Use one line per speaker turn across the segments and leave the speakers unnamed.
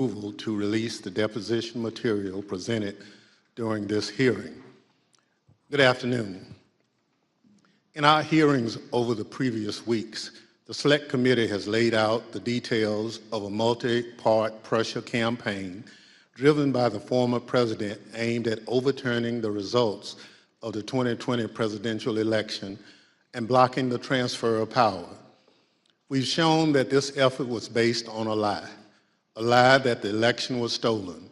approval to release the deposition material presented during this hearing. Good afternoon. In our hearings over the previous weeks, the Select Committee has laid out the details of a multi-part pressure campaign driven by the former president aimed at overturning the results of the 2020 presidential election and blocking the transfer of power. We've shown that this effort was based on a lie that the election was stolen,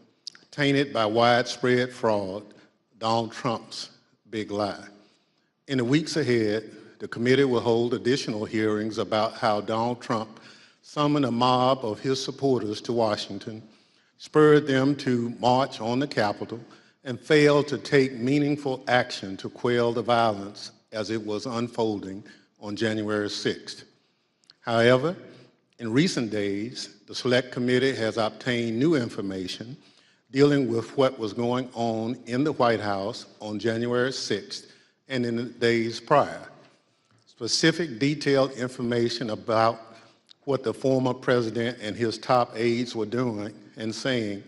tainted by widespread fraud, Donald Trump's big lie. In the weeks ahead, the committee will hold additional hearings about how Donald Trump summoned a mob of his supporters to Washington, spurred them to march on the Capitol, and failed to take meaningful action to quell the violence as it was unfolding on January 6th. However, in recent days, the Select Committee has obtained new information dealing with what was going on in the White House on January 6th and in the days prior. Specific detailed information about what the former president and his top aides were doing and saying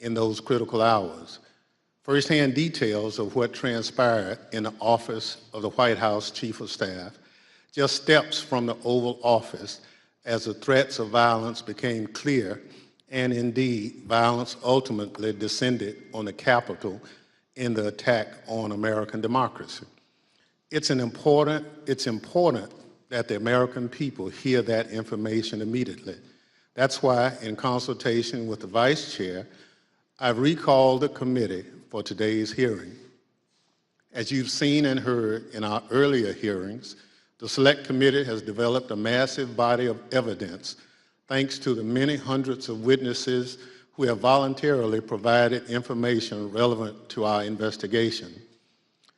in those critical hours. First-hand details of what transpired in the office of the White House Chief of Staff, just steps from the Oval Office as the threats of violence became clear, and indeed, violence ultimately descended on the Capitol in the attack on American democracy. It's important that the American people hear that information immediately. That's why, in consultation with the Vice Chair, I've recalled the committee for today's hearing. As you've seen and heard in our earlier hearings, the Select Committee has developed a massive body of evidence thanks to the many hundreds of witnesses who have voluntarily provided information relevant to our investigation.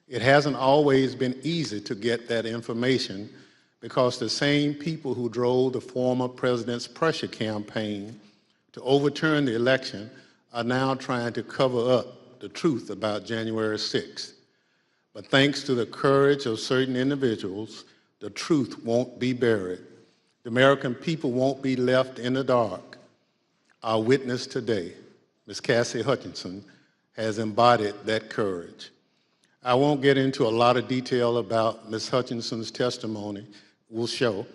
It hasn't always been easy to get that information because the same people who drove the former president's pressure campaign to overturn the election are now trying to cover up the truth about January 6th. But thanks to the courage of certain individuals, the truth won't be buried. The American people won't be left in the dark. Our witness today, Ms. Cassie Hutchinson, has embodied that courage. I won't get into a lot of detail about Ms. Hutchinson's testimony will show.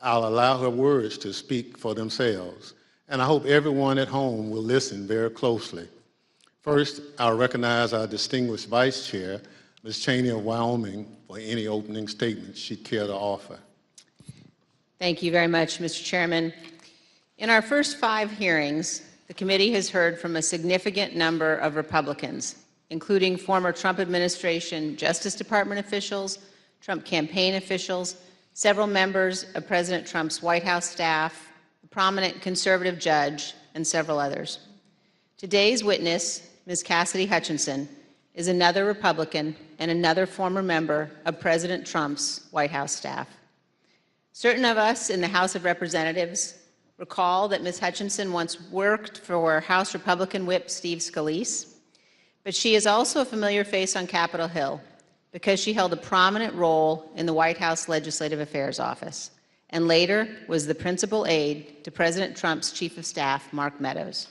I'll allow her words to speak for themselves, and I hope everyone at home will listen very closely. First, I'll recognize our distinguished Vice Chair, Ms. Cheney of Wyoming, for any opening statements she'd care to offer.
Thank you very much, Mr. Chairman. In our first 5 hearings, the committee has heard from a significant number of Republicans, including former Trump administration Justice Department officials, Trump campaign officials, several members of President Trump's White House staff, a prominent conservative judge, and several others. Today's witness, Ms. Cassidy Hutchinson, is another Republican and another former member of President Trump's White House staff. Certain of us in the House of Representatives recall that Ms. Hutchinson once worked for House Republican Whip Steve Scalise, but she is also a familiar face on Capitol Hill because she held a prominent role in the White House Legislative Affairs Office and later was the principal aide to President Trump's Chief of Staff, Mark Meadows.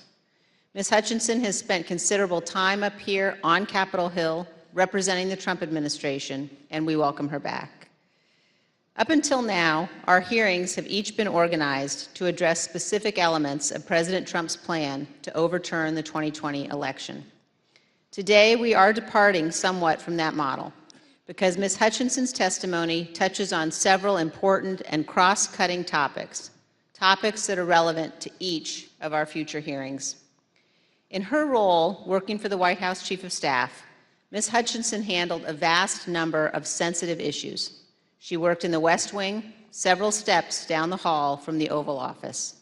Ms. Hutchinson has spent considerable time up here on Capitol Hill representing the Trump administration, and we welcome her back. Up until now, our hearings have each been organized to address specific elements of President Trump's plan to overturn the 2020 election. Today, we are departing somewhat from that model because Ms. Hutchinson's testimony touches on several important and cross-cutting topics that are relevant to each of our future hearings. In her role working for the White House Chief of Staff, Ms. Hutchinson handled a vast number of sensitive issues. She worked in the West Wing, several steps down the hall from the Oval Office.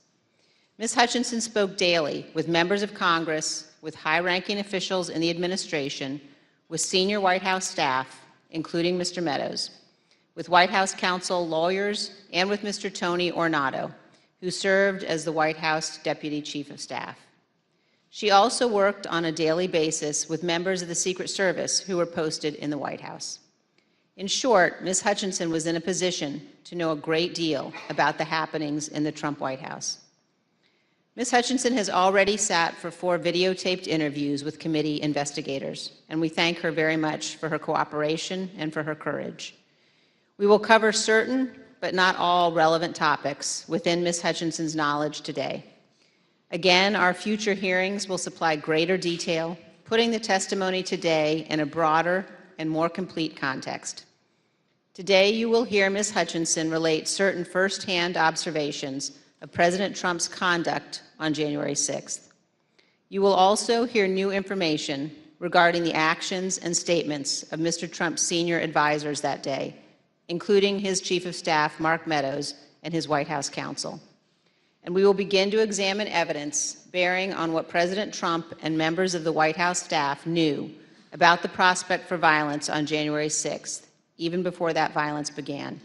Ms. Hutchinson spoke daily with members of Congress, with high-ranking officials in the administration, with senior White House staff, including Mr. Meadows, with White House counsel, lawyers, and with Mr. Tony Ornato, who served as the White House Deputy Chief of Staff. She also worked on a daily basis with members of the Secret Service who were posted in the White House. In short, Ms. Hutchinson was in a position to know a great deal about the happenings in the Trump White House. Ms. Hutchinson has already sat for 4 videotaped interviews with committee investigators, and we thank her very much for her cooperation and for her courage. We will cover certain, but not all, relevant topics within Ms. Hutchinson's knowledge today. Again, our future hearings will supply greater detail, putting the testimony today in a broader and more complete context. Today, you will hear Ms. Hutchinson relate certain firsthand observations of President Trump's conduct on January 6th. You will also hear new information regarding the actions and statements of Mr. Trump's senior advisors that day, including his Chief of Staff, Mark Meadows, and his White House counsel. And we will begin to examine evidence bearing on what President Trump and members of the White House staff knew about the prospect for violence on January 6th, even before that violence began.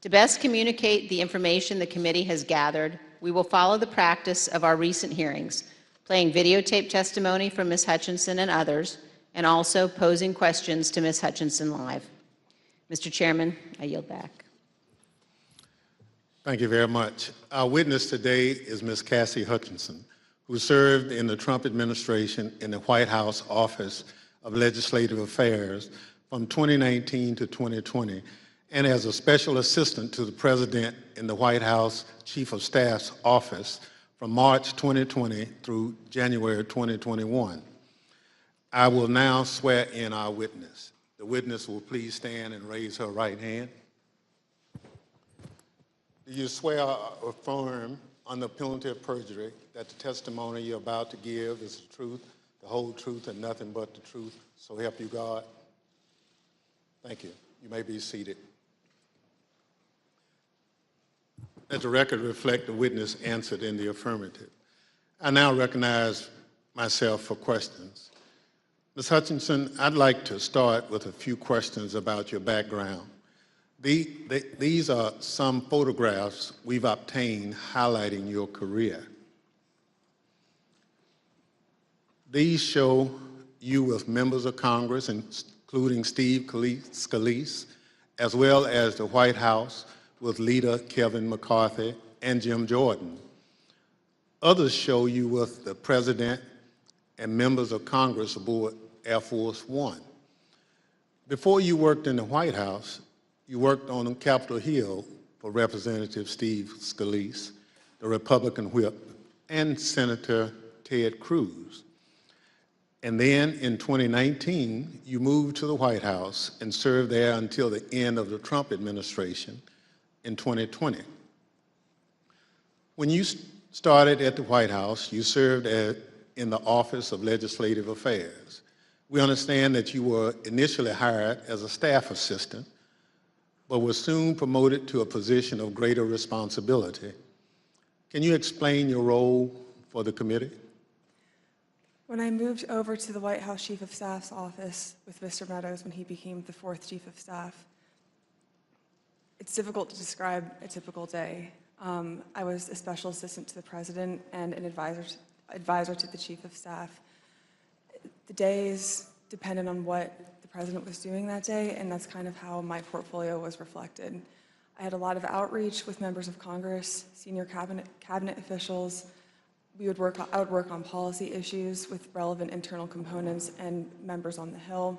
To best communicate the information the committee has gathered, we will follow the practice of our recent hearings, playing videotape testimony from Ms. Hutchinson and others, and also posing questions to Ms. Hutchinson live. Mr. Chairman, I yield back.
Thank you very much. Our witness today is Ms. Cassie Hutchinson, who served in the Trump administration in the White House Office of Legislative Affairs from 2019 to 2020, and as a special assistant to the President in the White House Chief of Staff's office from March 2020 through January 2021. I will now swear in our witness. The witness will please stand and raise her right hand. Do you swear or affirm under penalty of perjury that the testimony you're about to give is the truth, the whole truth, and nothing but the truth, so help you God? Thank you. You may be seated. Let the record reflect the witness answered in the affirmative. I now recognize myself for questions. Ms. Hutchinson, I'd like to start with a few questions about your background. These are some photographs we've obtained highlighting your career. These show you with members of Congress, including Steve Scalise, as well as the White House with leader Kevin McCarthy and Jim Jordan. Others show you with the President and members of Congress aboard Air Force One. Before you worked in the White House, you worked on Capitol Hill for Representative Steve Scalise, the Republican whip, and Senator Ted Cruz. And then in 2019, you moved to the White House and served there until the end of the Trump administration in 2020. When you started at the White House, you served in the Office of Legislative Affairs. We understand that you were initially hired as a staff assistant, but were soon promoted to a position of greater responsibility. Can you explain your role for the committee?
When I moved over to the White House Chief of Staff's office with Mr. Meadows when he became the 4th Chief of Staff, it's difficult to describe a typical day. I was a special assistant to the President and an advisor to the Chief of Staff. The days depended on what the President was doing that day, and that's kind of how my portfolio was reflected. I had a lot of outreach with members of Congress, senior cabinet officials. I would work on policy issues with relevant internal components and members on the Hill,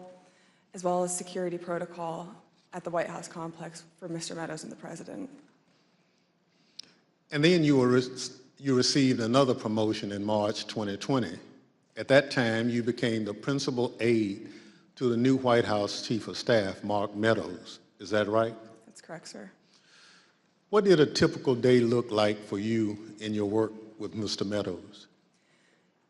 as well as security protocol at the White House complex for Mr. Meadows and the President.
And then you received another promotion in March 2020. At that time, you became the principal aide to the new White House Chief of Staff, Mark Meadows. Is that right?
That's correct, sir.
What did a typical day look like for you in your work with Mr. Meadows?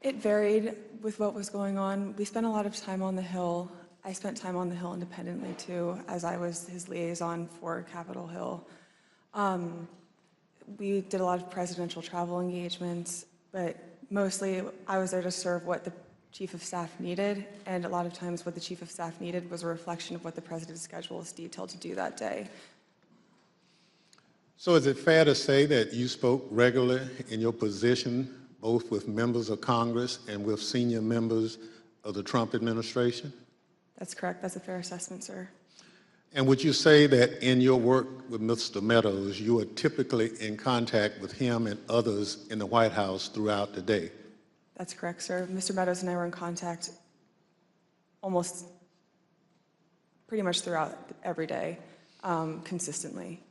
It varied with what was going on. We spent a lot of time on the Hill. I spent time on the Hill independently too, as I was his liaison for Capitol Hill. We did a lot of presidential travel engagements, but mostly I was there to serve what the Chief of Staff needed, and a lot of times what the Chief of Staff needed was a reflection of what the President's schedule is detailed to do that day.
So is it fair to say that you spoke regularly in your position, both with members of Congress and with senior members of the Trump administration?
That's correct. That's a fair assessment, sir.
And would you say that in your work with Mr. Meadows, you are typically in contact with him and others in the White House throughout the day?
That's correct, sir. Mr. Meadows and I were in contact almost pretty much throughout every day, consistently.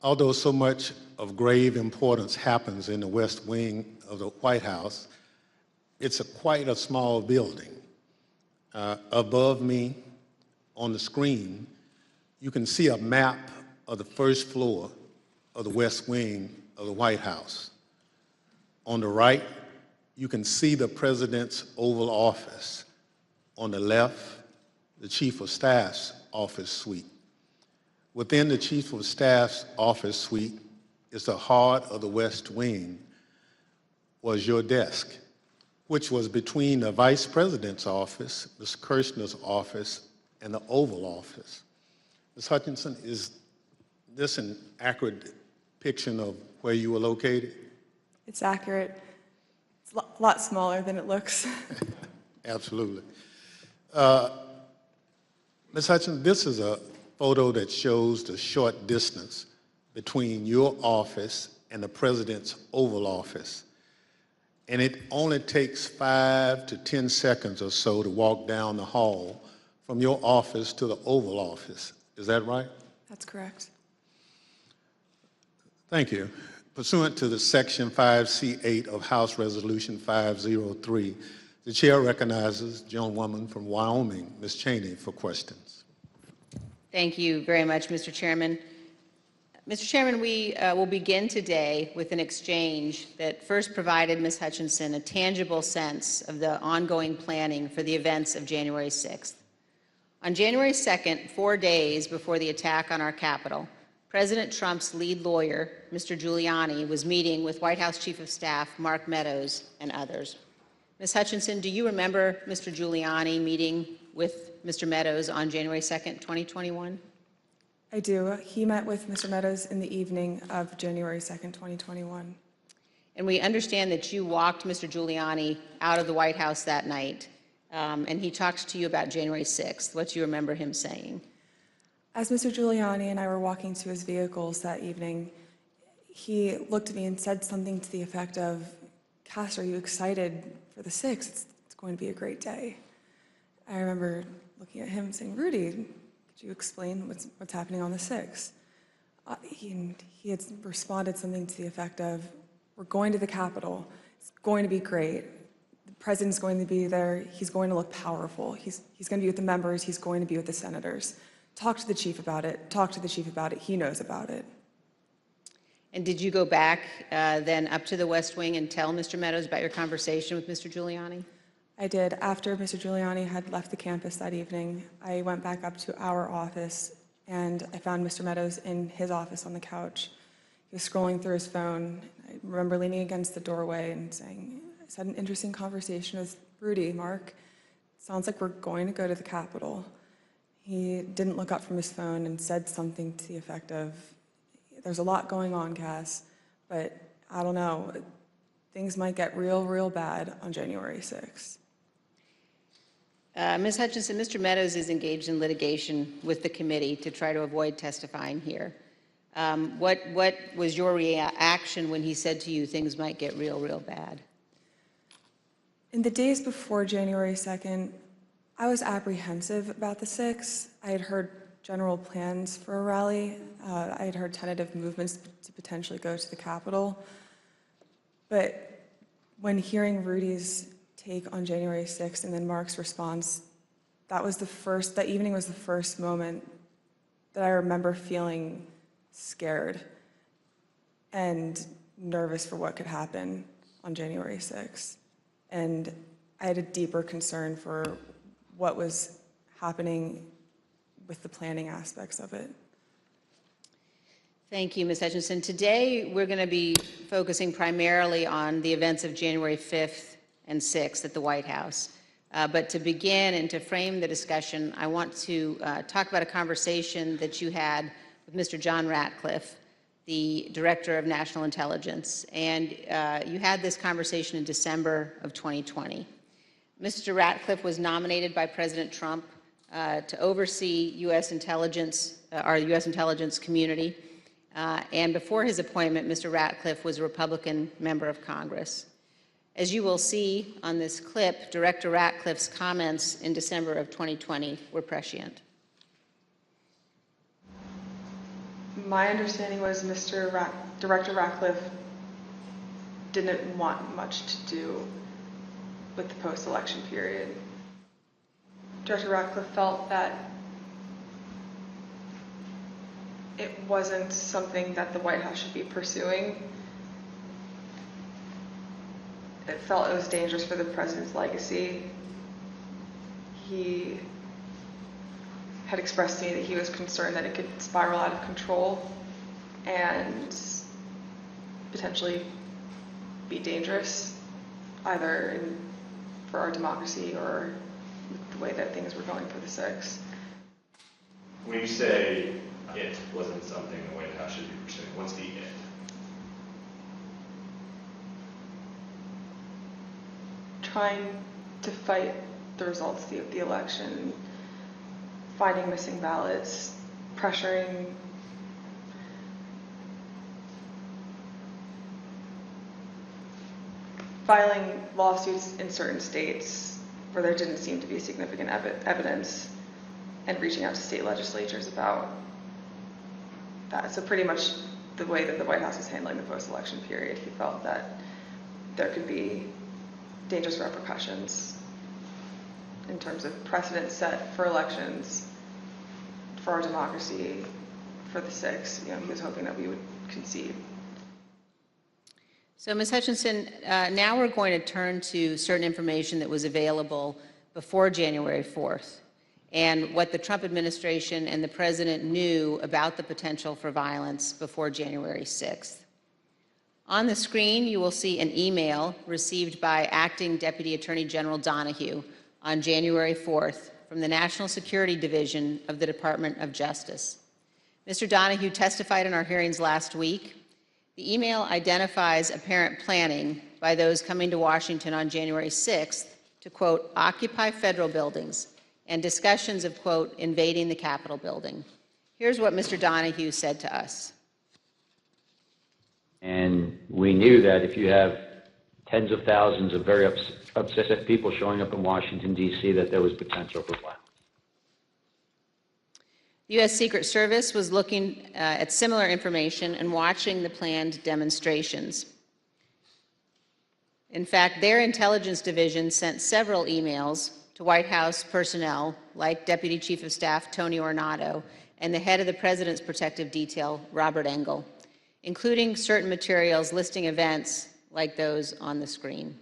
Although so much of grave importance happens in the West Wing of the White House, it's quite a small building. Above me on the screen, you can see a map of the first floor of the West Wing of the White House. On the right, you can see the President's Oval Office. On the left, the Chief of Staff's office suite. Within the Chief of Staff's office suite is the heart of the West Wing, was your desk, which was between the Vice President's office, Ms. Kirshner's office, and the Oval Office. Ms. Hutchinson, is this an accurate depiction of where you were located?
It's accurate. It's a lot smaller than it looks.
Absolutely. Ms. Hutchinson, this is a photo that shows the short distance between your office and the President's Oval Office. And it only takes 5 to 10 seconds or so to walk down the hall from your office to the Oval Office. Is that right?
That's correct.
Thank you. Pursuant to the Section 5C8 of House Resolution 503, the chair recognizes the gentlewoman from Wyoming, Ms. Cheney, for questions.
Thank you very much, Mr. Chairman. Mr. Chairman, we will begin today with an exchange that first provided Ms. Hutchinson a tangible sense of the ongoing planning for the events of January 6th. On January 2nd, 4 days before the attack on our Capitol, President Trump's lead lawyer, Mr. Giuliani, was meeting with White House Chief of Staff Mark Meadows and others. Ms. Hutchinson, do you remember Mr. Giuliani meeting with Mr. Meadows on January 2nd, 2021?
I do. He met with Mr. Meadows in the evening of January 2nd, 2021.
And we understand that you walked Mr. Giuliani out of the White House that night, and he talked to you about January 6th. What do you remember him saying?
As Mr. Giuliani and I were walking to his vehicles that evening, he looked at me and said something to the effect of, "Cass, are you excited for the 6th? It's going to be a great day." I remember looking at him saying, "Rudy, could you explain what's happening on the 6th? He had responded something to the effect of, "We're going to the Capitol. It's going to be great. The president's going to be there. He's going to look powerful. He's going to be with the members. He's going to be with the senators. Talk to the chief about it. Talk to the chief about it. He knows about it."
And did you go back then up to the West Wing and tell Mr. Meadows about your conversation with Mr. Giuliani?
I did. After Mr. Giuliani had left the campus that evening, I went back up to our office and I found Mr. Meadows in his office on the couch. He was scrolling through his phone. I remember leaning against the doorway and saying, "I just had an interesting conversation with Rudy, Mark. Sounds like we're going to go to the Capitol." He didn't look up from his phone and said something to the effect of, "There's a lot going on, Cass, but I don't know. Things might get real bad on January 6th.
Ms. Hutchinson, Mr. Meadows is engaged in litigation with the committee to try to avoid testifying here. What was your reaction when he said to you things might get real bad?
In the days before January 2nd, I was apprehensive about the 6th. I had heard general plans for a rally. I had heard tentative movements to potentially go to the Capitol. But when hearing Rudy's take on January 6th and then Mark's response, that evening was the first moment that I remember feeling scared and nervous for what could happen on January 6th. And I had a deeper concern for what was happening with the planning aspects of it.
Thank you, Ms. Hutchinson. Today, we're going to be focusing primarily on the events of January 5th and 6th at the White House. But to begin and to frame the discussion, I want to talk about a conversation that you had with Mr. John Ratcliffe, the Director of National Intelligence. And you had this conversation in December of 2020. Mr. Ratcliffe was nominated by President Trump to oversee U.S. intelligence, our U.S. intelligence community. And before his appointment, Mr. Ratcliffe was a Republican member of Congress. As you will see on this clip, Director Ratcliffe's comments in December of 2020 were prescient.
My understanding was Director Ratcliffe didn't want much to do with the post-election period. Director Ratcliffe felt that it wasn't something that the White House should be pursuing. It felt it was dangerous for the president's legacy. He had expressed to me that he was concerned that it could spiral out of control and potentially be dangerous, either for our democracy or the way that things were going for the 6th.
When you say it wasn't something the White House should be pursuing, what's the it?
Trying to fight the results of the election, finding missing ballots, pressuring filing lawsuits in certain states where there didn't seem to be significant evidence, and reaching out to state legislatures about that. So pretty much the way that the White House was handling the post-election period, he felt that there could be dangerous repercussions in terms of precedent set for elections, for our democracy, for the 6th. He was hoping that we would concede.
So, Ms. Hutchinson, now we're going to turn to certain information that was available before January 4th and what the Trump administration and the president knew about the potential for violence before January 6th. On the screen, you will see an email received by Acting Deputy Attorney General Donahue on January 4th from the National Security Division of the Department of Justice. Mr. Donahue testified in our hearings last week. The email identifies apparent planning by those coming to Washington on January 6th to, quote, occupy federal buildings, and discussions of, quote, invading the Capitol building. Here's what Mr. Donahue said to us.
And we knew that if you have tens of thousands of very upset people showing up in Washington, D.C., that there was potential for violence.
The U.S. Secret Service was looking at similar information and watching the planned demonstrations. In fact, their intelligence division sent several emails to White House personnel like Deputy Chief of Staff Tony Ornato and the head of the President's Protective Detail, Robert Engel, including certain materials listing events like those on the screen.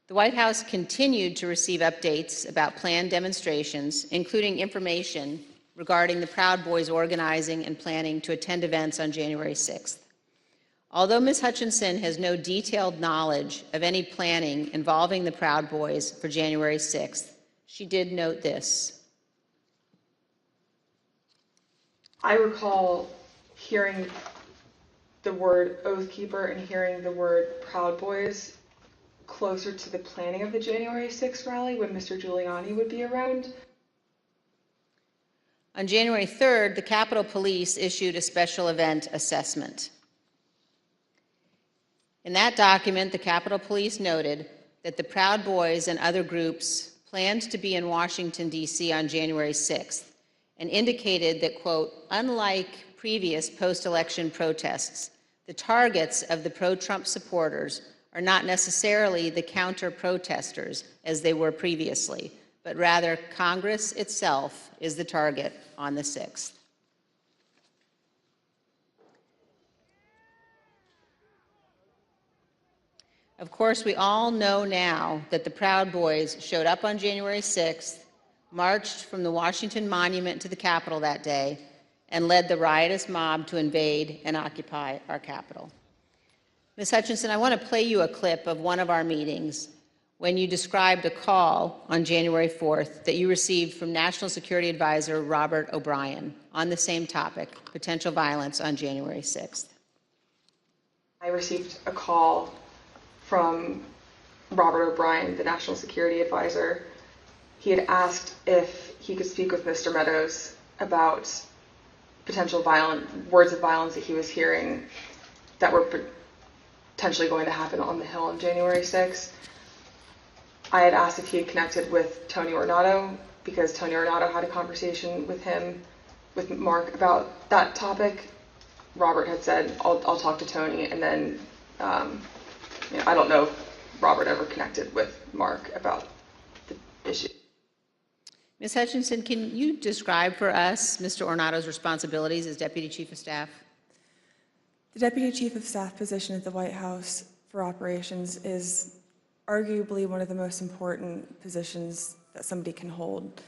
The White House continued to receive updates about planned demonstrations, including information regarding the Proud Boys organizing and planning to attend events on January 6th. Although Ms. Hutchinson has no detailed knowledge of any planning involving the Proud Boys for January 6th, she did note this.
I recall hearing the word Oath Keeper and hearing the word Proud Boys closer to the planning of the January 6th rally when Mr. Giuliani would be around.
On January 3rd, the Capitol Police issued a special event assessment. In that document, the Capitol Police noted that the Proud Boys and other groups planned to be in Washington, D.C. on January 6th and indicated that, quote, unlike previous post-election protests, the targets of the pro-Trump supporters are not necessarily the counter-protesters as they were previously, but rather Congress itself is the target on the 6th. Of course, we all know now that the Proud Boys showed up on January 6th, marched from the Washington Monument to the Capitol that day, and led the riotous mob to invade and occupy our Capitol. Ms. Hutchinson, I want to play you a clip of one of our meetings when you described a call on January 4th that you received from National Security Advisor Robert O'Brien on the same topic, potential violence on January 6th.
I received a call from Robert O'Brien, the National Security Advisor. he had asked if he could speak with Mr. Meadows about potential words of violence that he was hearing that were potentially going to happen on the Hill on January 6th. I had asked if he had connected with Tony Ornato because Tony Ornato had a conversation with Mark about that topic. Robert had said, I'll talk to Tony, and then I don't know if Robert ever connected with Mark about the issue.
Ms. Hutchinson, can you describe for us Mr. Ornato's responsibilities as Deputy Chief of Staff?
The Deputy Chief of Staff position at the White House for operations is arguably one of the most important positions that somebody can hold.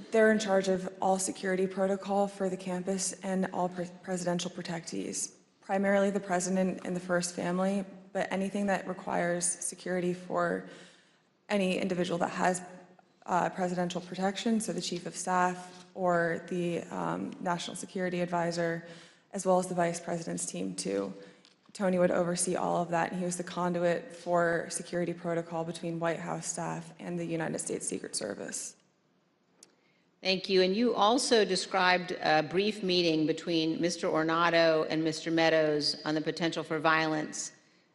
They're in charge of all security protocol for the campus and all presidential protectees, primarily the president and the first family, but anything that requires security for any individual that has presidential protection, so the Chief of Staff or the National Security Advisor, as well as the Vice President's team too. Tony would oversee all of that, and he was the conduit for security protocol between White House staff and the United States Secret Service.
Thank you. And you also described a brief meeting between Mr. Ornato and Mr. Meadows on the potential for violence.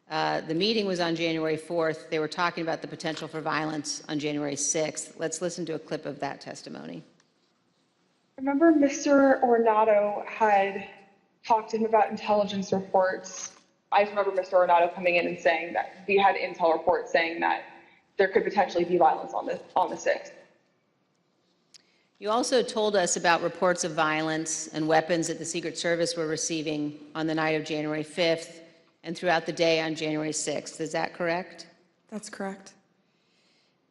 The meeting was on January 4th. They were talking about the potential for violence on January 6th. Let's listen to a clip of that testimony.
I remember Mr. Ornato had talked to him about intelligence reports. I remember Mr. Ornato coming in and saying that we had intel reports saying that there could potentially be violence on the 6th.
You also told us about reports of violence and weapons that the Secret Service were receiving on the night of January 5th and throughout the day on January 6th. Is that correct?
That's correct.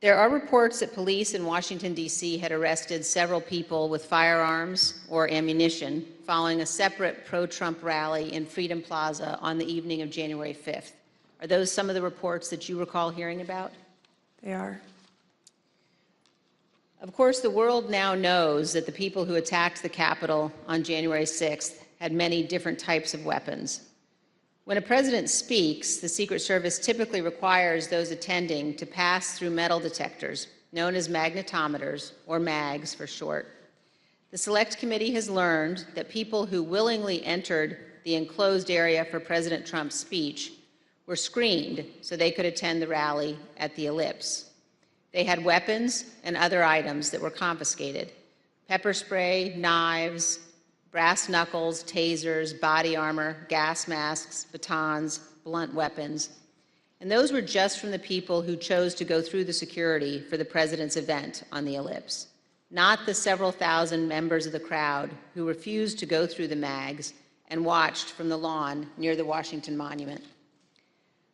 There are reports that police in Washington, D.C. had arrested several people with firearms or ammunition following a separate pro-Trump rally in Freedom Plaza on the evening of January 5th. Are those some of the reports that you recall hearing about?
They are.
Of course, the world now knows that the people who attacked the Capitol on January 6th had many different types of weapons. When a president speaks, the Secret Service typically requires those attending to pass through metal detectors, known as magnetometers, or MAGs for short. The Select Committee has learned that people who willingly entered the enclosed area for President Trump's speech were screened so they could attend the rally at the Ellipse. They had weapons and other items that were confiscated: pepper spray, knives, brass knuckles, tasers, body armor, gas masks, batons, blunt weapons. And those were just from the people who chose to go through the security for the president's event on the Ellipse, not the several thousand members of the crowd who refused to go through the MAGs and watched from the lawn near the Washington Monument.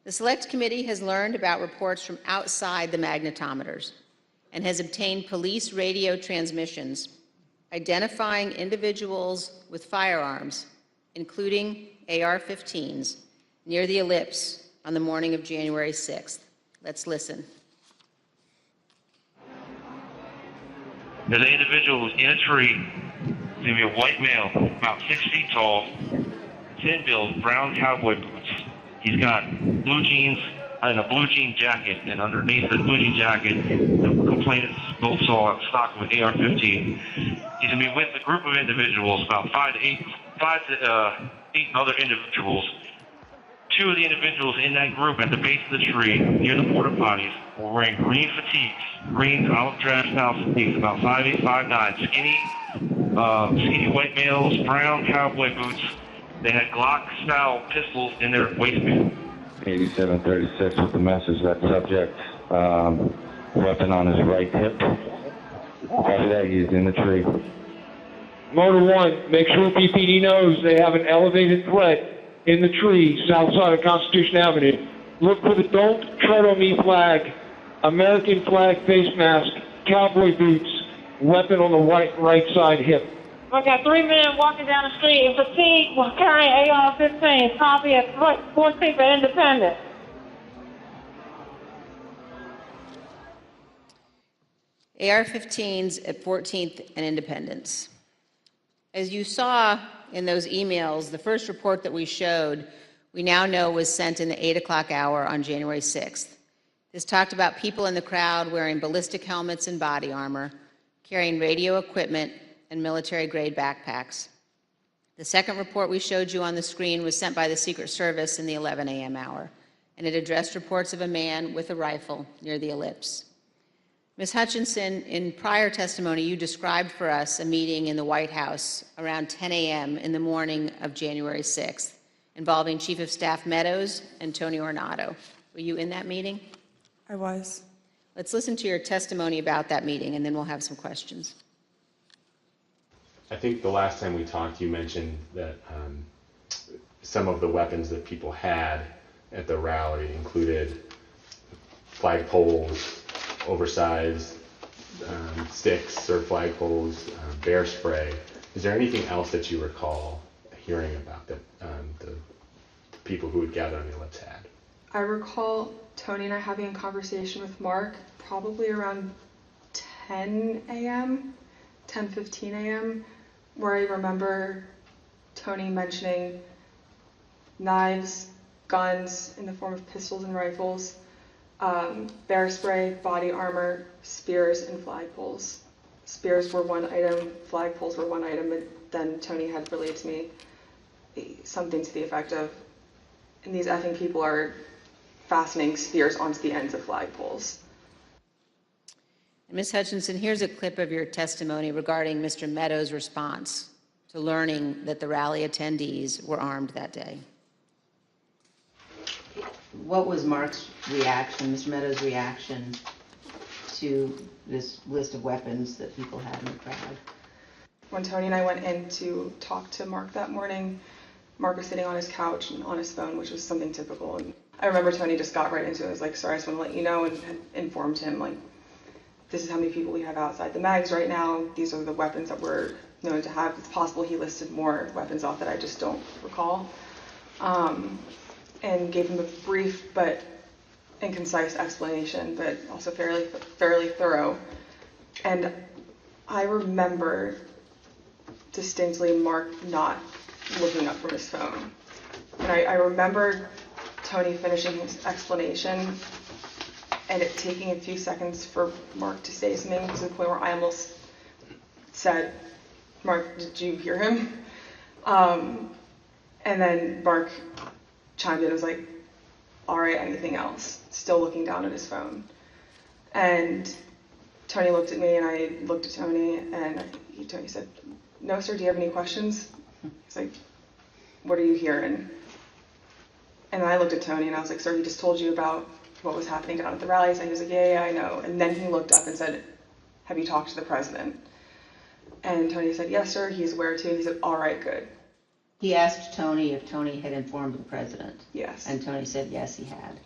The Select Committee has learned about reports from outside the magnetometers and has obtained police radio transmissions identifying individuals with firearms, including AR-15s, near the Ellipse on the morning of January 6th. Let's listen.
There's an individual in a tree. He's going to be a white male, about 6 feet tall, thin build, brown cowboy boots. He's got blue jeans and a blue jean jacket, and underneath the blue jean jacket, the complainants both saw a stock of an AR-15. He's going to be with a group of individuals, about five to eight other individuals. Two of the individuals in that group at the base of the tree, near the porta potties, were wearing green fatigues, green olive drab style fatigues, about 5'8", 5'9", skinny white males, brown cowboy boots. They had Glock-style pistols in their waistband.
8736 with the message that subject, weapon on his right hip. After that, he's in the tree.
Motor 1, make sure PPD knows they have an elevated threat in the tree south side of Constitution Avenue. Look for the Don't Tread on Me flag, American flag face mask, cowboy boots, weapon on the right side hip.
I got 3 men walking down the street in fatigue while carrying AR-15, copy at 14th and Independence.
AR-15s at 14th and Independence. As you saw in those emails, the first report that we showed, we now know was sent in the 8 o'clock hour on January 6th. This talked about people in the crowd wearing ballistic helmets and body armor, carrying radio equipment and military-grade backpacks. The second report we showed you on the screen was sent by the Secret Service in the 11 a.m. hour, and it addressed reports of a man with a rifle near the Ellipse. Ms. Hutchinson, in prior testimony, you described for us a meeting in the White House around 10 a.m. in the morning of January 6th, involving Chief of Staff Meadows and Tony Ornato. Were you in that meeting?
I was.
Let's listen to your testimony about that meeting, and then we'll have some questions.
I think the last time we talked, you mentioned that some of the weapons that people had at the rally included flagpoles, oversized sticks or flagpoles, bear spray. Is there anything else that you recall hearing about that the people who had gathered on the Ellipse had?
I recall Tony and I having a conversation with Mark probably around 10 a.m., 10:15 a.m., where I remember Tony mentioning knives, guns in the form of pistols and rifles, bear spray, body armor, spears, and flagpoles. Spears were one item, flagpoles were one item, and then Tony had relayed to me something to the effect of, and these effing people are fastening spears onto the ends of flagpoles.
Ms. Hutchinson, here's a clip of your testimony regarding Mr. Meadows' response to learning that the rally attendees were armed that day.
What was Mark's reaction, Mr. Meadows' reaction to this list of weapons that people had in the crowd?
When Tony and I went in to talk to Mark that morning, Mark was sitting on his couch and on his phone, which was something typical. And I remember Tony just got right into it. I was like, sorry, I just want to let you know, and had informed him, like, this is how many people we have outside the mags right now. These are the weapons that we're known to have. It's possible he listed more weapons off that I just don't recall. And gave him a brief but and concise explanation, but also fairly thorough. And I remember distinctly Mark not looking up from his phone. And I remember Tony finishing his explanation and it taking a few seconds for Mark to say something, to the point where I almost said, Mark, did you hear him? And then Mark chimed in and was like, all right, anything else? Still looking down at his phone. And Tony looked at me and I looked at Tony and Tony said, no, sir, do you have any questions? He's like, what are you hearing? And I looked at Tony and I was like, sir, he just told you about what was happening down at the rallies. And he was like, yeah, I know. And then he looked up and said, have you talked to the president? And Tony said, yes, sir, he's aware too. And he said, all right, good.
He asked Tony if Tony had informed the president.
Yes.
And Tony said, yes, he had.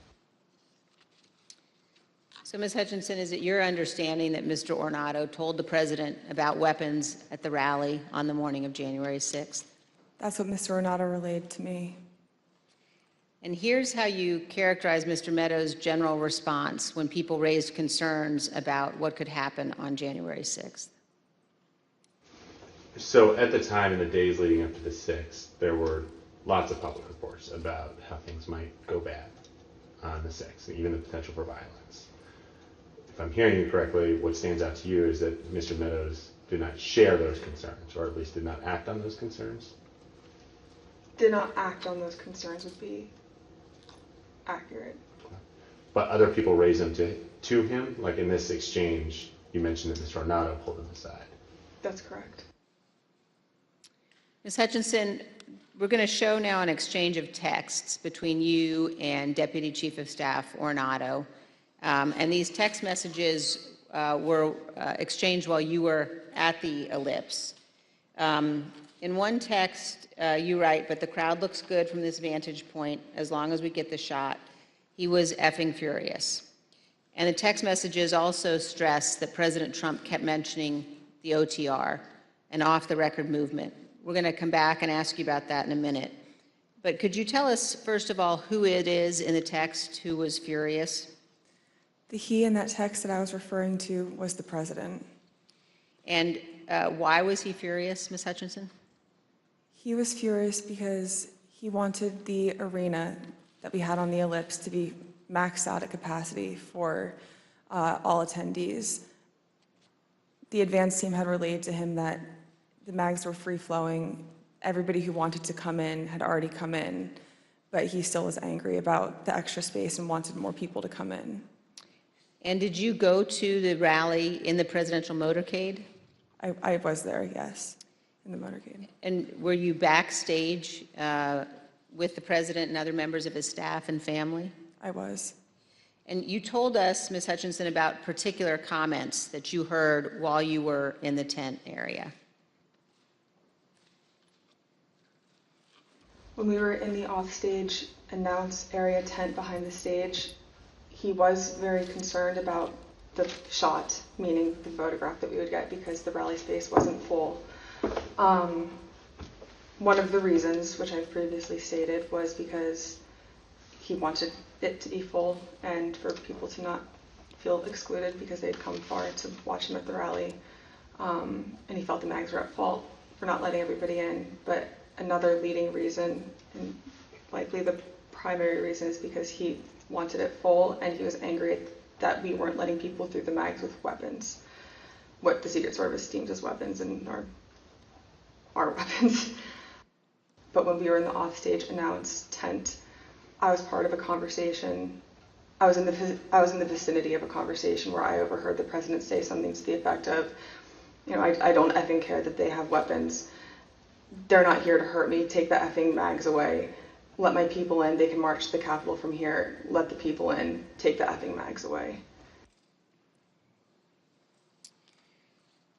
So, Ms. Hutchinson, is it your understanding that Mr. Ornato told the president about weapons at the rally on the morning of January 6th?
That's what Mr. Ornato relayed to me.
And here's how you characterize Mr. Meadows' general response when people raised concerns about what could happen on January 6th.
So at the time, in the days leading up to the 6th, there were lots of public reports about how things might go bad on the 6th, and even the potential for violence. If I'm hearing you correctly, what stands out to you is that Mr. Meadows did not share those concerns, or at least did not act on those concerns?
Did not act on those concerns would be accurate.
But other people raised them to him? Like in this exchange, you mentioned that Mr. Ornato pulled him aside.
That's correct.
Ms. Hutchinson, we're going to show now an exchange of texts between you and Deputy Chief of Staff Ornato. And these text messages were exchanged while you were at the Ellipse. In one text, you write, but the crowd looks good from this vantage point as long as we get the shot. He was effing furious. And the text messages also stress that President Trump kept mentioning the OTR, an off-the-record movement. We're going to come back and ask you about that in a minute. But could you tell us, first of all, who it is in the text who was furious?
The he in that text that I was referring to was the president.
And why was he furious, Ms. Hutchinson?
He was furious because he wanted the arena that we had on the Ellipse to be maxed out at capacity for all attendees. The advance team had relayed to him that the mags were free-flowing. Everybody who wanted to come in had already come in, but he still was angry about the extra space and wanted more people to come in.
And did you go to the rally in the presidential motorcade?
I was there, yes, in the motorcade.
And were you backstage with the president and other members of his staff and family?
I was.
And you told us, Ms. Hutchinson, about particular comments that you heard while you were in the tent area.
When we were in the offstage announce area tent behind the stage, he was very concerned about the shot, meaning the photograph that we would get, because the rally space wasn't full. One of the reasons, which I've previously stated, was because he wanted it to be full and for people to not feel excluded because they'd come far to watch him at the rally. And he felt the mags were at fault for not letting everybody in. But another leading reason, and likely the primary reason, is because he wanted it full and he was angry that we weren't letting people through the mags with weapons, what the Secret Service deems as weapons and our weapons. But when we were in the offstage announce tent, I was part of a conversation. I was in the vicinity of a conversation where I overheard the president say something to the effect of, you know, I don't effing care that they have weapons. They're not here to hurt me. Take the effing mags away. Let my people in. They can march to the Capitol from here. Let the people in. Take the effing mags away.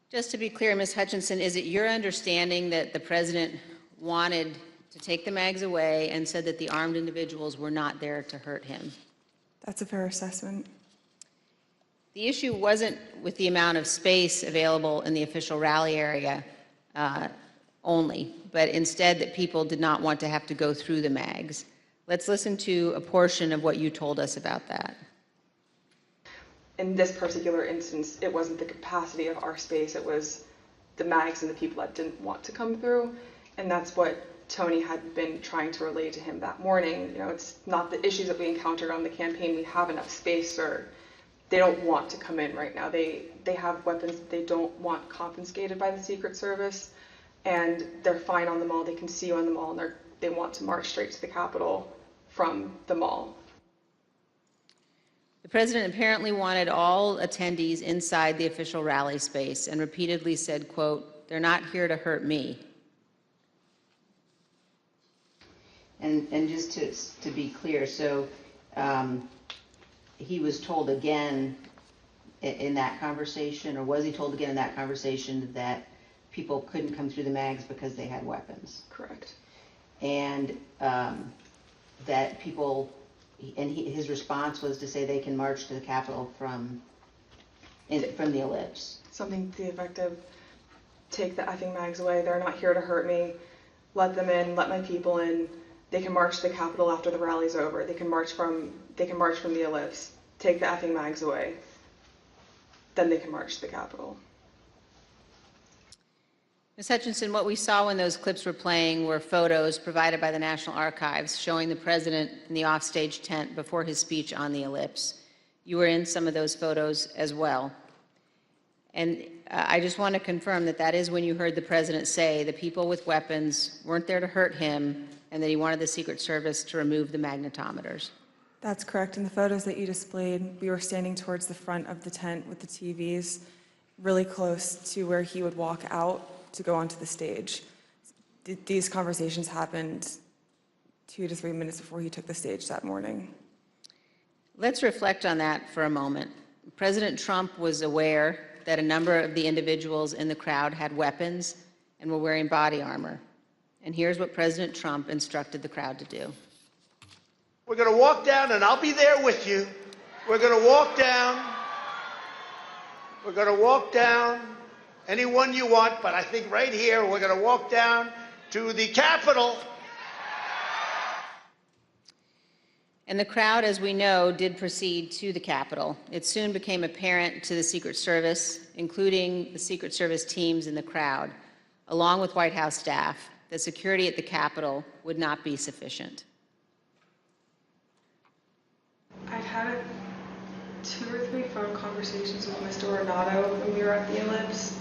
Just to be clear, Ms. Hutchinson, is it your understanding that the president wanted to take the mags away and said that the armed individuals were not there to hurt him?
That's a fair assessment.
The issue wasn't with the amount of space available in the official rally area only, but instead that people did not want to have to go through the mags. Let's listen to a portion of what you told us about that.
In this particular instance, it wasn't the capacity of our space, it was the mags and the people that didn't want to come through. And that's what Tony had been trying to relay to him that morning. You know, it's not the issues that we encountered on the campaign. We have enough space, or they don't want to come in right now. They have weapons that they don't want confiscated by the Secret Service, and they're fine on the mall. They can see you on the mall, and they want to march straight to the Capitol from the mall.
The president apparently wanted all attendees inside the official rally space and repeatedly said, quote, "They're not here to hurt me."
And just to be clear, so he was told again in that conversation, or was he told again in that conversation, that people couldn't come through the mags because they had weapons?
Correct.
And that people, and his response was to say they can march to the Capitol from the Ellipse.
Something to the effect of, take the effing mags away. They're not here to hurt me. Let them in. Let my people in. They can march to the Capitol after the rally's over. They can march from the Ellipse. Take the effing mags away. Then they can march to the Capitol.
Ms. Hutchinson, what we saw when those clips were playing were photos provided by the National Archives showing the president in the offstage tent before his speech on the Ellipse. You were in some of those photos as well. And I just want to confirm that that is when you heard the president say the people with weapons weren't there to hurt him and that he wanted the Secret Service to remove the magnetometers.
That's correct. In the photos that you displayed, we were standing towards the front of the tent with the TVs, really close to where he would walk out to go onto the stage. These conversations happened 2 to 3 minutes before he took the stage that morning.
Let's reflect on that for a moment. President Trump was aware that a number of the individuals in the crowd had weapons and were wearing body armor. And here's what President Trump instructed the crowd to do.
We're going to walk down, and I'll be there with you. We're going to walk down. We're going to walk down anyone you want, but I think right here we're going to walk down to the Capitol.
And the crowd, as we know, did proceed to the Capitol. It soon became apparent to the Secret Service, including the Secret Service teams in the crowd, along with White House staff, that security at the Capitol would not be sufficient.
I'd 2 or 3 phone conversations with Mr. Ornato when we were at the Ellipse,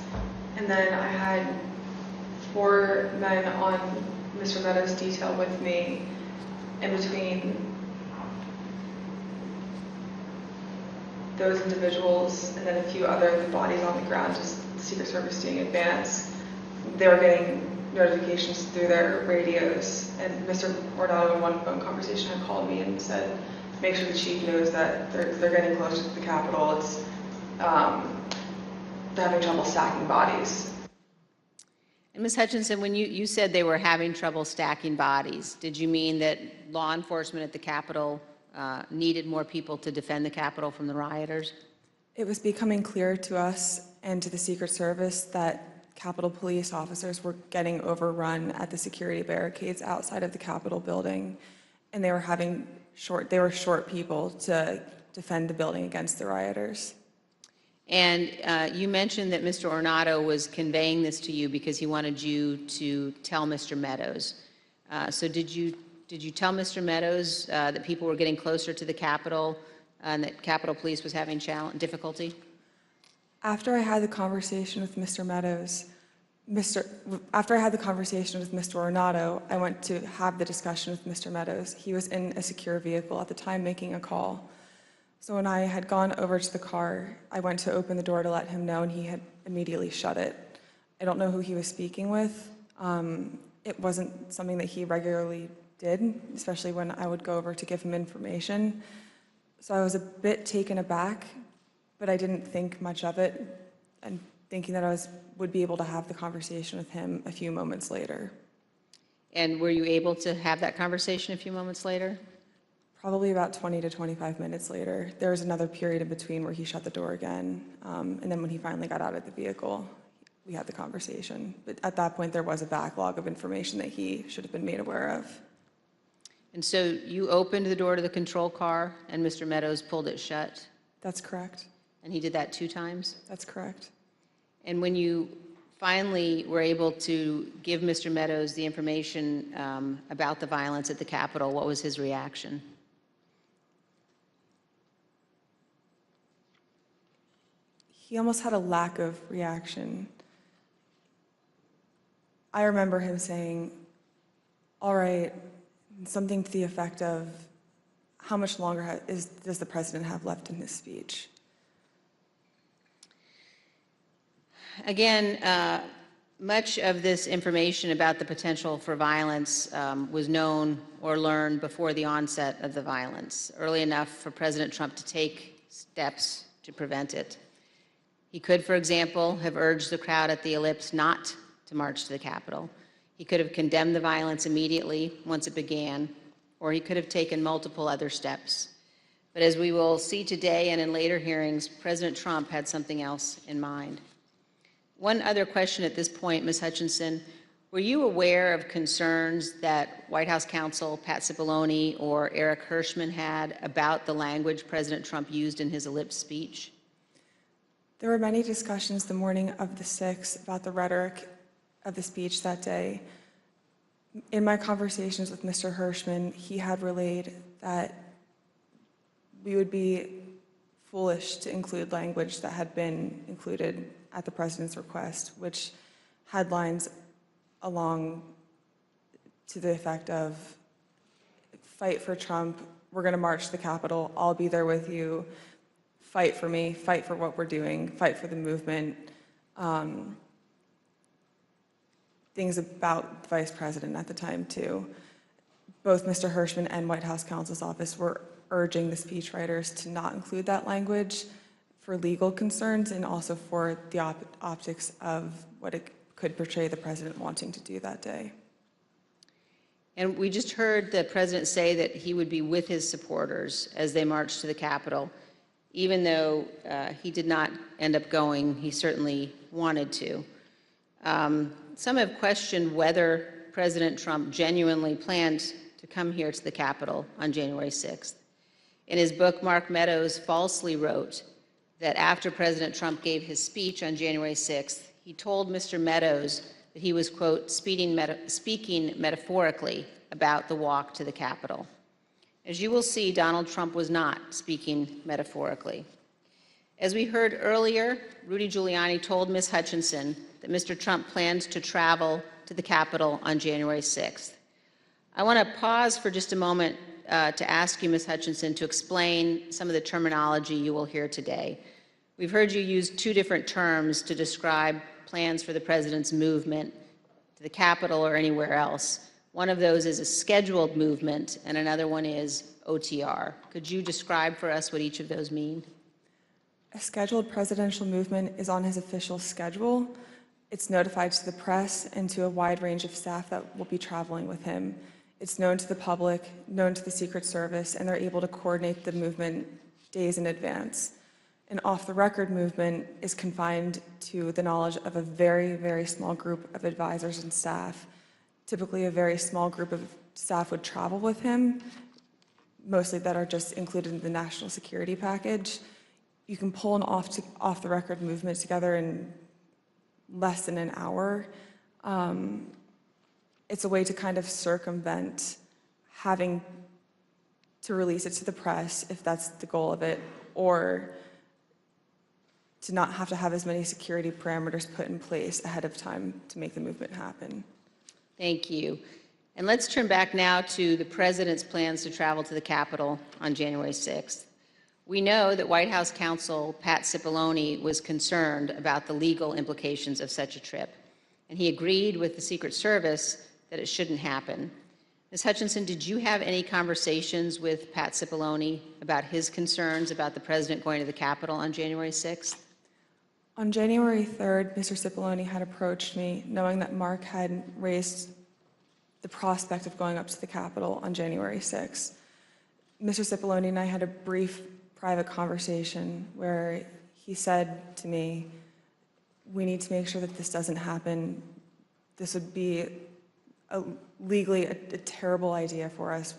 and then I had 4 men on Mr. Meadows' detail with me in between those individuals and then a few other bodies on the ground, just the Secret Service doing advance. They were getting notifications through their radios, and Mr. Ornato in one phone conversation had called me and said, make sure the chief knows that they're getting closer to the Capitol. It's, they're having trouble stacking bodies.
And Ms. Hutchinson, when you said they were having trouble stacking bodies, did you mean that law enforcement at the Capitol needed more people to defend the Capitol from the rioters?
It was becoming clear to us and to the Secret Service that Capitol Police officers were getting overrun at the security barricades outside of the Capitol building, and they were short people to defend the building against the rioters.
And you mentioned that Mr. Ornato was conveying this to you because he wanted you to tell Mr. Meadows. So did you tell Mr. Meadows that people were getting closer to the Capitol and that Capitol Police was having difficulty?
After I had the conversation with Mr. Meadows, after I had the conversation with Mr. Ornato, I went to have the discussion with Mr. Meadows. He was in a secure vehicle at the time making a call. So when I had gone over to the car, I went to open the door to let him know, and he had immediately shut it. I don't know who he was speaking with. It wasn't something that he regularly did, especially when I would go over to give him information. So I was a bit taken aback, but I didn't think much of it, and thinking that I would be able to have the conversation with him a few moments later.
And were you able to have that conversation a few moments later?
Probably about 20 to 25 minutes later. There was another period in between where he shut the door again, and then when he finally got out of the vehicle, we had the conversation. But at that point, there was a backlog of information that he should have been made aware of.
And so you opened the door to the control car, and Mr. Meadows pulled it shut?
That's correct.
And he did that 2 times?
That's correct.
And when you finally were able to give Mr. Meadows the information about the violence at the Capitol, what was his reaction?
He almost had a lack of reaction. I remember him saying, all right, something to the effect of, how much longer does the president have left in his speech?
Again, much of this information about the potential for violence was known or learned before the onset of the violence, early enough for President Trump to take steps to prevent it. He could, for example, have urged the crowd at the Ellipse not to march to the Capitol. He could have condemned the violence immediately once it began, or he could have taken multiple other steps. But as we will see today and in later hearings, President Trump had something else in mind. One other question at this point, Ms. Hutchinson, were you aware of concerns that White House counsel Pat Cipollone or Eric Hirschman had about the language President Trump used in his Ellipse speech?
There were many discussions the morning of the 6th about the rhetoric of the speech that day. In my conversations with Mr. Hirschman, he had relayed that we would be foolish to include language that had been included at the president's request, which had lines along to the effect of, fight for Trump, we're going to march to the Capitol, I'll be there with you, fight for me, fight for what we're doing, fight for the movement. Things about the vice president at the time, too. Both Mr. Hirschman and White House counsel's office were urging the speechwriters to not include that language for legal concerns and also for the optics of what it could portray the president wanting to do that day.
And we just heard the president say that he would be with his supporters as they marched to the Capitol. Even though he did not end up going, he certainly wanted to. Some have questioned whether President Trump genuinely planned to come here to the Capitol on January 6th. In his book, Mark Meadows falsely wrote that after President Trump gave his speech on January 6th, he told Mr. Meadows that he was, quote, speaking metaphorically about the walk to the Capitol. As you will see, Donald Trump was not speaking metaphorically. As we heard earlier, Rudy Giuliani told Ms. Hutchinson that Mr. Trump plans to travel to the Capitol on January 6th. I want to pause for just a moment to ask you, Ms. Hutchinson, to explain some of the terminology you will hear today. We've heard you use two different terms to describe plans for the president's movement to the Capitol or anywhere else. One of those is a scheduled movement, and another one is OTR. Could you describe for us what each of those mean?
A scheduled presidential movement is on his official schedule. It's notified to the press and to a wide range of staff that will be traveling with him. It's known to the public, known to the Secret Service, and they're able to coordinate the movement days in advance. An off-the-record movement is confined to the knowledge of a very, very small group of advisors and staff. Typically, a very small group of staff would travel with him, mostly that are just included in the national security package. You can pull an off-the-record movement together in less than an hour. It's a way to kind of circumvent having to release it to the press, if that's the goal of it, or to not have to have as many security parameters put in place ahead of time to make the movement happen.
Thank you. And let's turn back now to the president's plans to travel to the Capitol on January 6th. We know that White House counsel Pat Cipollone was concerned about the legal implications of such a trip, and he agreed with the Secret Service that it shouldn't happen. Ms. Hutchinson, did you have any conversations with Pat Cipollone about his concerns about the president going to the Capitol on January 6th?
On January 3rd, Mr. Cipollone had approached me, knowing that Mark had raised the prospect of going up to the Capitol on January 6th. Mr. Cipollone and I had a brief private conversation where he said to me, we need to make sure that this doesn't happen. This would be legally a terrible idea for us.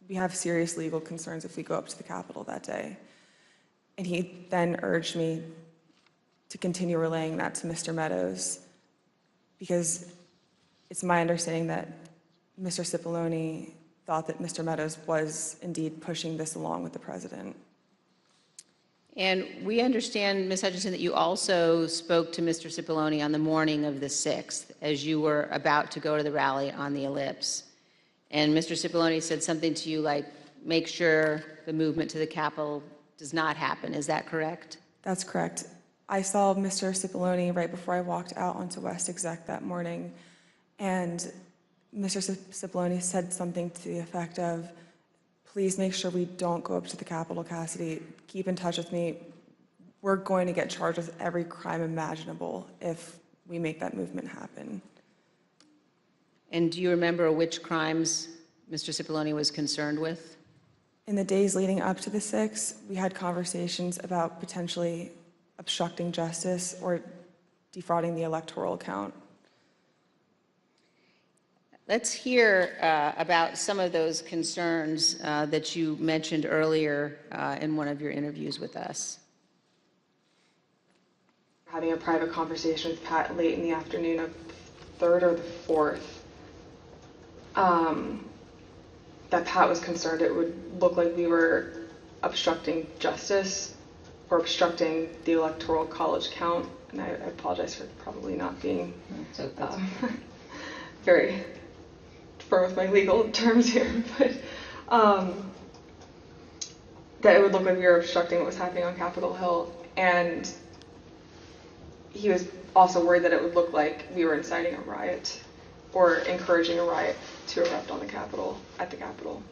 We have serious legal concerns if we go up to the Capitol that day. And he then urged me to continue relaying that to Mr. Meadows, because it's my understanding that Mr. Cipollone thought that Mr. Meadows was indeed pushing this along with the president.
And we understand, Ms. Hutchinson, that you also spoke to Mr. Cipollone on the morning of the 6th as you were about to go to the rally on the Ellipse. And Mr. Cipollone said something to you like, make sure the movement to the Capitol does not happen. Is that correct?
That's correct. I saw Mr. Cipollone right before I walked out onto West Exec that morning, and Mr. Cipollone said something to the effect of, please make sure we don't go up to the Capitol, Cassidy. Keep in touch with me. We're going to get charged with every crime imaginable if we make that movement happen.
And do you remember which crimes Mr. Cipollone was concerned with?
In the days leading up to the 6th, we had conversations about potentially obstructing justice or defrauding the electoral count.
Let's hear about some of those concerns that you mentioned earlier in one of your interviews with us.
Having a private conversation with Pat late in the afternoon of the 3rd or the 4th, that Pat was concerned it would look like we were obstructing justice or obstructing the electoral college count. And I apologize for probably not being very firm with my legal terms here, but that it would look like we were obstructing what was happening on Capitol Hill. And he was also worried that it would look like we were inciting a riot or encouraging a riot to erupt on the Capitol, at the Capitol.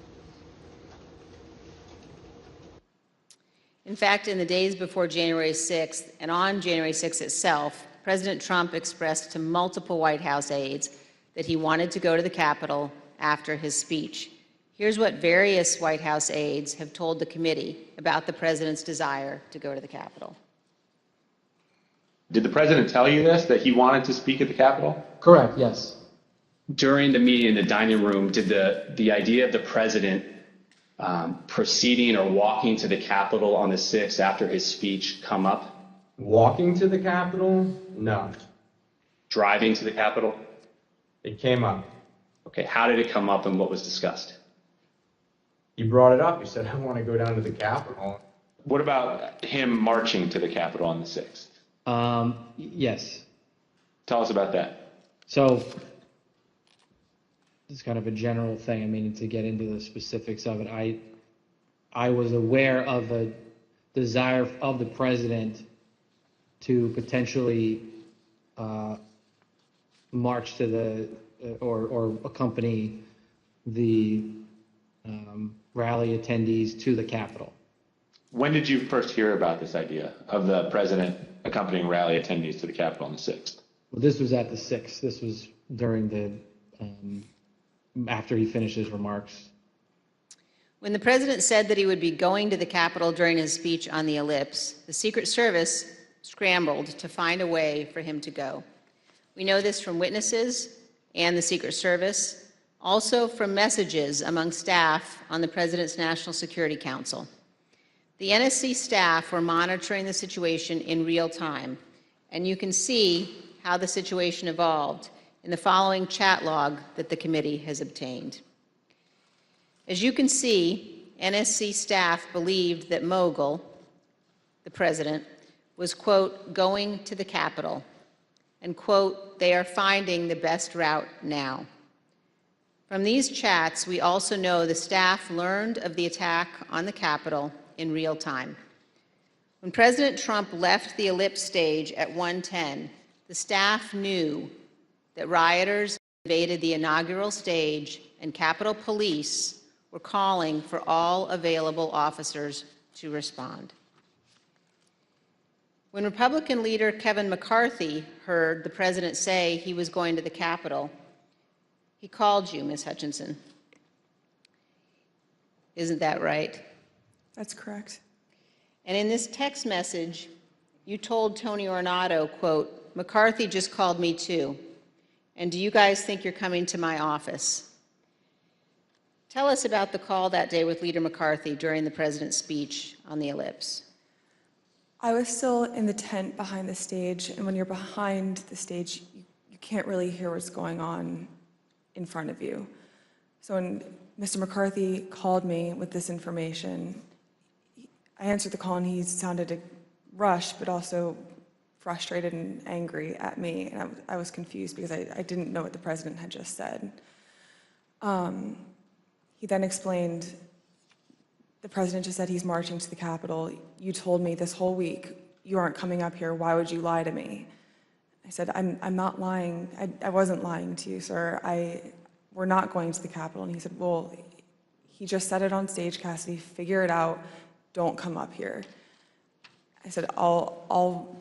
In fact, in the days before January 6th and on January 6th itself, President Trump expressed to multiple White House aides that he wanted to go to the Capitol after his speech. Here's what various White House aides have told the committee about the president's desire to go to the Capitol.
Did the president tell you this, that he wanted to speak at the Capitol?
Correct, yes.
During the meeting in the dining room, did the idea of the president proceeding or walking to the Capitol on the 6th after his speech come up?
Walking to the Capitol? No.
Driving to the Capitol?
It came up.
Okay, how did it come up and what was discussed?
He brought it up. He said, I want to go down to the Capitol.
What about him marching to the Capitol on the 6th?
Yes.
Tell us about that.
So it's kind of a general thing. I mean, to get into the specifics of it, I was aware of a desire of the president to potentially march to the or accompany the rally attendees to the Capitol.
When did you first hear about this idea of the president accompanying rally attendees to the Capitol on the 6th?
Well, this was at the 6th. This was during the after he finished his remarks.
When the president said that he would be going to the Capitol during his speech on the Ellipse, the Secret Service scrambled to find a way for him to go. We know this from witnesses and the Secret Service, also from messages among staff on the President's National Security Council. The NSC staff were monitoring the situation in real time, and you can see how the situation evolved in the following chat log that the committee has obtained. As you can see, NSC staff believed that Mogul, the president, was, quote, going to the Capitol, and, quote, they are finding the best route now. From these chats, we also know the staff learned of the attack on the Capitol in real time. When President Trump left the Ellipse stage at 1:10, the staff knew that rioters invaded the inaugural stage and Capitol Police were calling for all available officers to respond. When Republican leader Kevin McCarthy heard the president say he was going to the Capitol, he called you, Ms. Hutchinson. Isn't that right?
That's correct.
And in this text message, you told Tony Ornato, quote, McCarthy just called me too. And do you guys think you're coming to my office? Tell us about the call that day with Leader McCarthy during the president's speech on the Ellipse.
I was still in the tent behind the stage, and when you're behind the stage, you can't really hear what's going on in front of you. So when Mr. McCarthy called me with this information, I answered the call and he sounded rushed, but also frustrated and angry at me. And I was confused because I didn't know what the president had just said. He then explained, the president just said he's marching to the Capitol. You told me this whole week you aren't coming up here. Why would you lie to me? I said, I'm not lying. I wasn't lying to you, sir. We're not going to the Capitol. And he said, well, he just said it on stage, Cassidy. Figure it out. Don't come up here. I said, I'll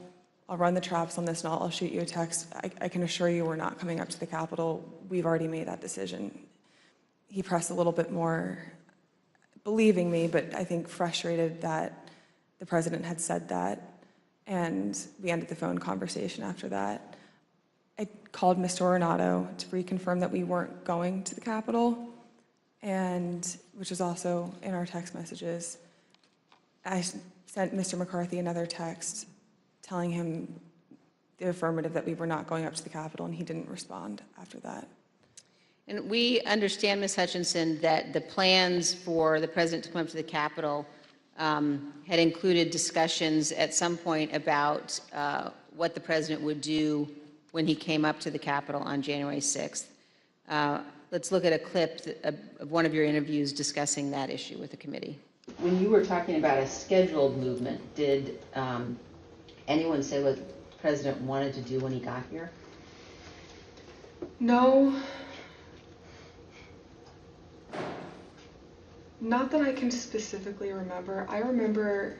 run the traps on this and I'll shoot you a text. I can assure you we're not coming up to the Capitol. We've already made that decision. He pressed a little bit more, believing me, but I think frustrated that the president had said that. And we ended the phone conversation after that. I called Mr. Ornato to reconfirm that we weren't going to the Capitol, and which is also in our text messages. I sent Mr. McCarthy another text telling him the affirmative that we were not going up to the Capitol, and he didn't respond after that.
And we understand, Ms. Hutchinson, that the plans for the president to come up to the Capitol had included discussions at some point about what the president would do when he came up to the Capitol on January 6th. Let's look at a clip of one of your interviews discussing that issue with the committee.
When you were talking about a scheduled movement, did anyone say what the president wanted to do when he got here?
No. Not that I can specifically remember. I remember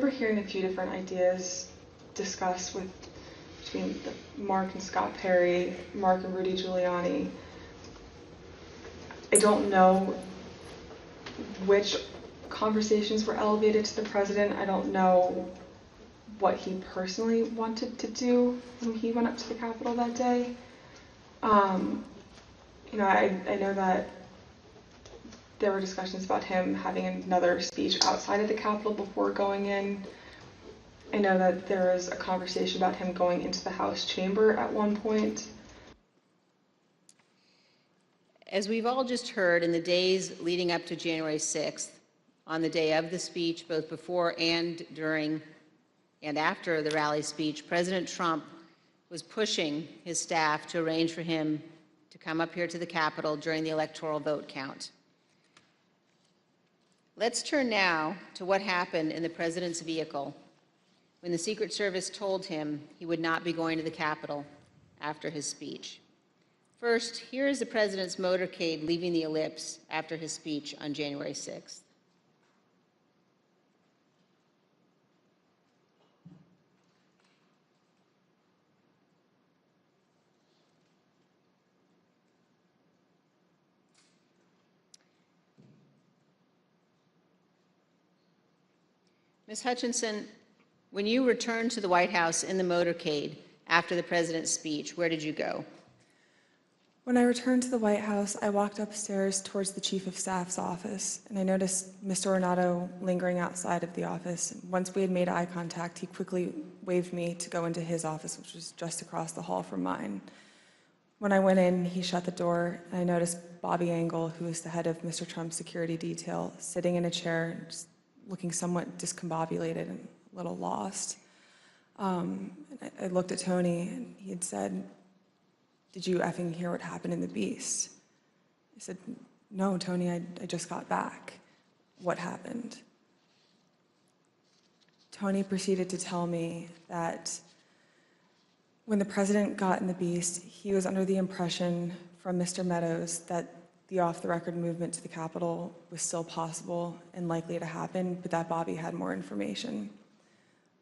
hearing a few different ideas discussed between Mark and Scott Perry, Mark and Rudy Giuliani. I don't know which conversations were elevated to the president. I don't know what he personally wanted to do when he went up to the Capitol that day. I know that there were discussions about him having another speech outside of the Capitol before going in. I know that there was a conversation about him going into the House chamber at one point.
As we've all just heard, in the days leading up to January 6th, on the day of the speech, both before and during and after the rally speech, President Trump was pushing his staff to arrange for him to come up here to the Capitol during the electoral vote count. Let's turn now to what happened in the president's vehicle when the Secret Service told him he would not be going to the Capitol after his speech. First, here is the president's motorcade leaving the Ellipse after his speech on January 6th. Ms. Hutchinson, when you returned to the White House in the motorcade after the president's speech, where did you go?
When I returned to the White House, I walked upstairs towards the Chief of Staff's office, and I noticed Mr. Ornato lingering outside of the office. Once we had made eye contact, he quickly waved me to go into his office, which was just across the hall from mine. When I went in, he shut the door, and I noticed Bobby Engel, who is the head of Mr. Trump's security detail, sitting in a chair, just looking somewhat discombobulated and a little lost. I looked at Tony, and he had said, "Did you effing hear what happened in the Beast?" I said, "No, Tony, I just got back. What happened?" Tony proceeded to tell me that when the president got in the Beast, he was under the impression from Mr. Meadows that the off-the-record movement to the Capitol was still possible and likely to happen, but that Bobby had more information.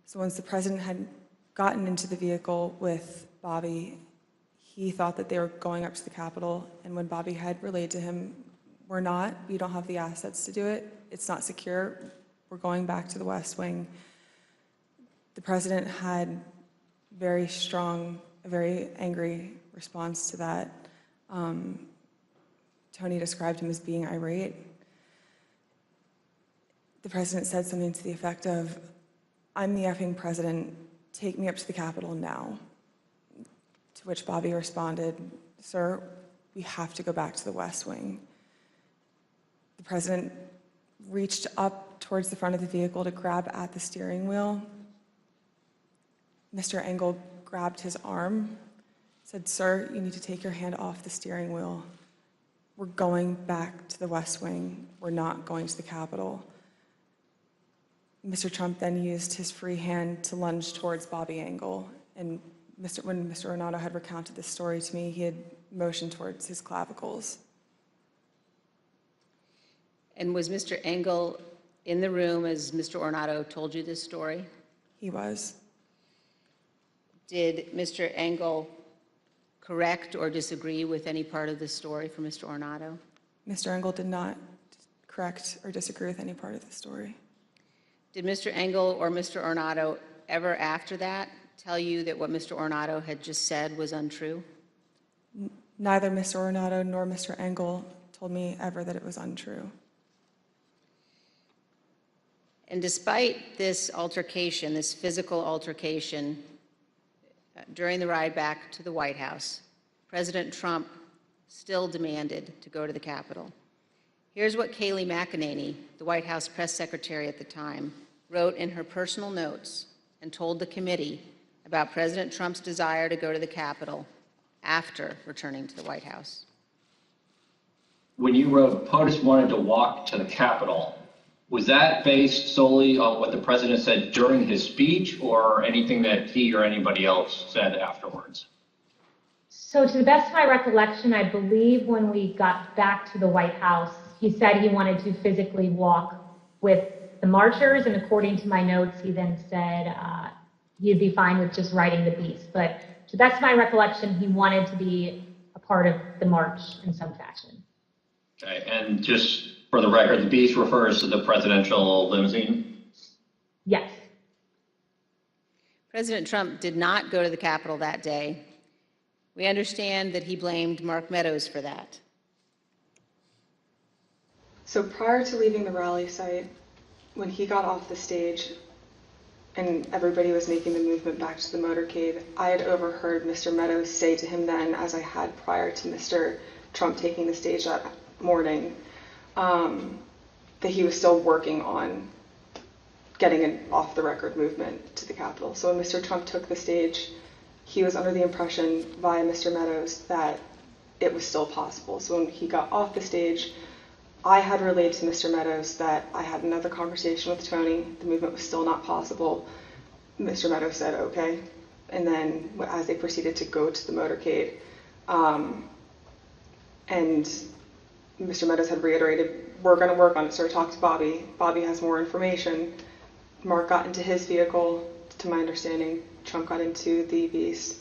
So once the president had gotten into the vehicle with Bobby, he thought that they were going up to the Capitol, and when Bobby had relayed to him, "We're not, we don't have the assets to do it, it's not secure, we're going back to the West Wing," the president had a very angry response to that. Tony described him as being irate. The president said something to the effect of, "I'm the effing president, take me up to the Capitol now." To which Bobby responded, "Sir, we have to go back to the West Wing." The president reached up towards the front of the vehicle to grab at the steering wheel. Mr. Engel grabbed his arm, said, "Sir, you need to take your hand off the steering wheel. We're going back to the West Wing. We're not going to the Capitol." Mr. Trump then used his free hand to lunge towards Bobby Engel, and when Mr. Ornato had recounted this story to me, he had motioned towards his clavicles.
And was Mr. Engel in the room as Mr. Ornato told you this story?
He was.
Did Mr. Engel correct or disagree with any part of the story from Mr. Ornato?
Mr. Engel did not correct or disagree with any part of the story.
Did Mr. Engel or Mr. Ornato ever after that tell you that what Mr. Ornato had just said was untrue?
Neither Mr. Ornato nor Mr. Engel told me ever that it was untrue.
And despite this altercation, this physical altercation, during the ride back to the White House, President Trump still demanded to go to the Capitol. Here's what Kayleigh McEnany, the White House press secretary at the time, wrote in her personal notes and told the committee about President Trump's desire to go to the Capitol after returning to the White House.
When you wrote, POTUS wanted to walk to the Capitol, was that based solely on what the president said during his speech or anything that he or anybody else said afterwards?
So to the best of my recollection, I believe when we got back to the White House, he said he wanted to physically walk with the marchers, and according to my notes, he then said he'd be fine with just riding the Beast. But to the best of my recollection, he wanted to be a part of the march in some fashion.
Okay, and just for the record, the Beast refers to the presidential limousine?
Yes.
President Trump did not go to the Capitol that day. We understand that he blamed Mark Meadows for that.
So prior to leaving the rally site, when he got off the stage and everybody was making the movement back to the motorcade, I had overheard Mr. Meadows say to him then, as I had prior to Mr. Trump taking the stage that morning, that he was still working on getting an off-the-record movement to the Capitol. So when Mr. Trump took the stage, he was under the impression via Mr. Meadows that it was still possible. So when he got off the stage, I had relayed to Mr. Meadows that I had another conversation with Tony. The movement was still not possible. Mr. Meadows said, okay. And then as they proceeded to go to the motorcade, and Mr. Meadows had reiterated, we're going to work on it, so I talked to Bobby. Bobby has more information. Mark got into his vehicle, to my understanding. Trump got into the Beast.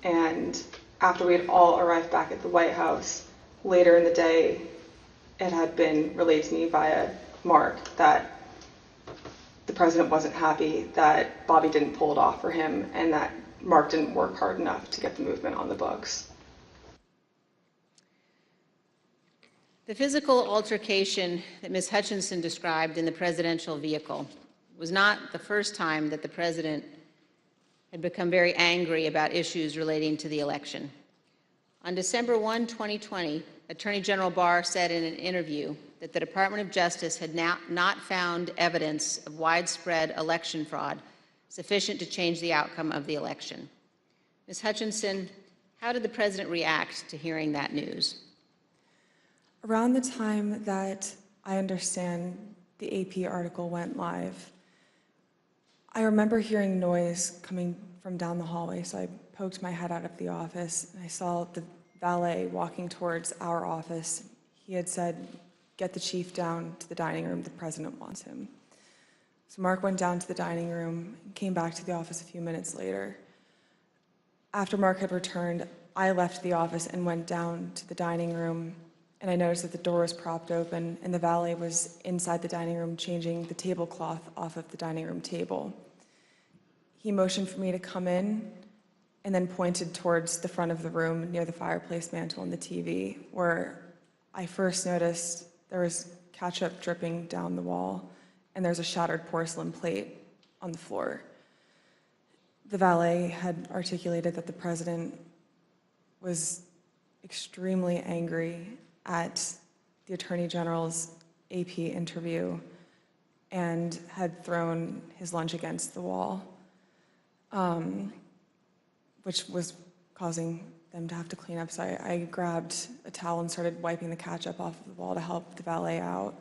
And after we had all arrived back at the White House, later in the day, it had been relayed to me via Mark that the president wasn't happy, that Bobby didn't pull it off for him, and that Mark didn't work hard enough to get the movement on the books.
The physical altercation that Ms. Hutchinson described in the presidential vehicle was not the first time that the president had become very angry about issues relating to the election. On December 1, 2020, Attorney General Barr said in an interview that the Department of Justice had not found evidence of widespread election fraud sufficient to change the outcome of the election. Ms. Hutchinson, how did the president react to hearing that news?
Around the time that I understand the AP article went live, I remember hearing noise coming from down the hallway, so I poked my head out of the office, and I saw the valet walking towards our office. He had said, get the chief down to the dining room, the president wants him. So Mark went down to the dining room and came back to the office a few minutes later. After Mark had returned, I left the office and went down to the dining room, and I noticed that the door was propped open and the valet was inside the dining room changing the tablecloth off of the dining room table. He motioned for me to come in and then pointed towards the front of the room near the fireplace mantle and the TV, where I first noticed there was ketchup dripping down the wall and there's a shattered porcelain plate on the floor. The valet had articulated that the president was extremely angry at the Attorney General's AP interview and had thrown his lunch against the wall, which was causing them to have to clean up. So I grabbed a towel and started wiping the ketchup off of the wall to help the valet out.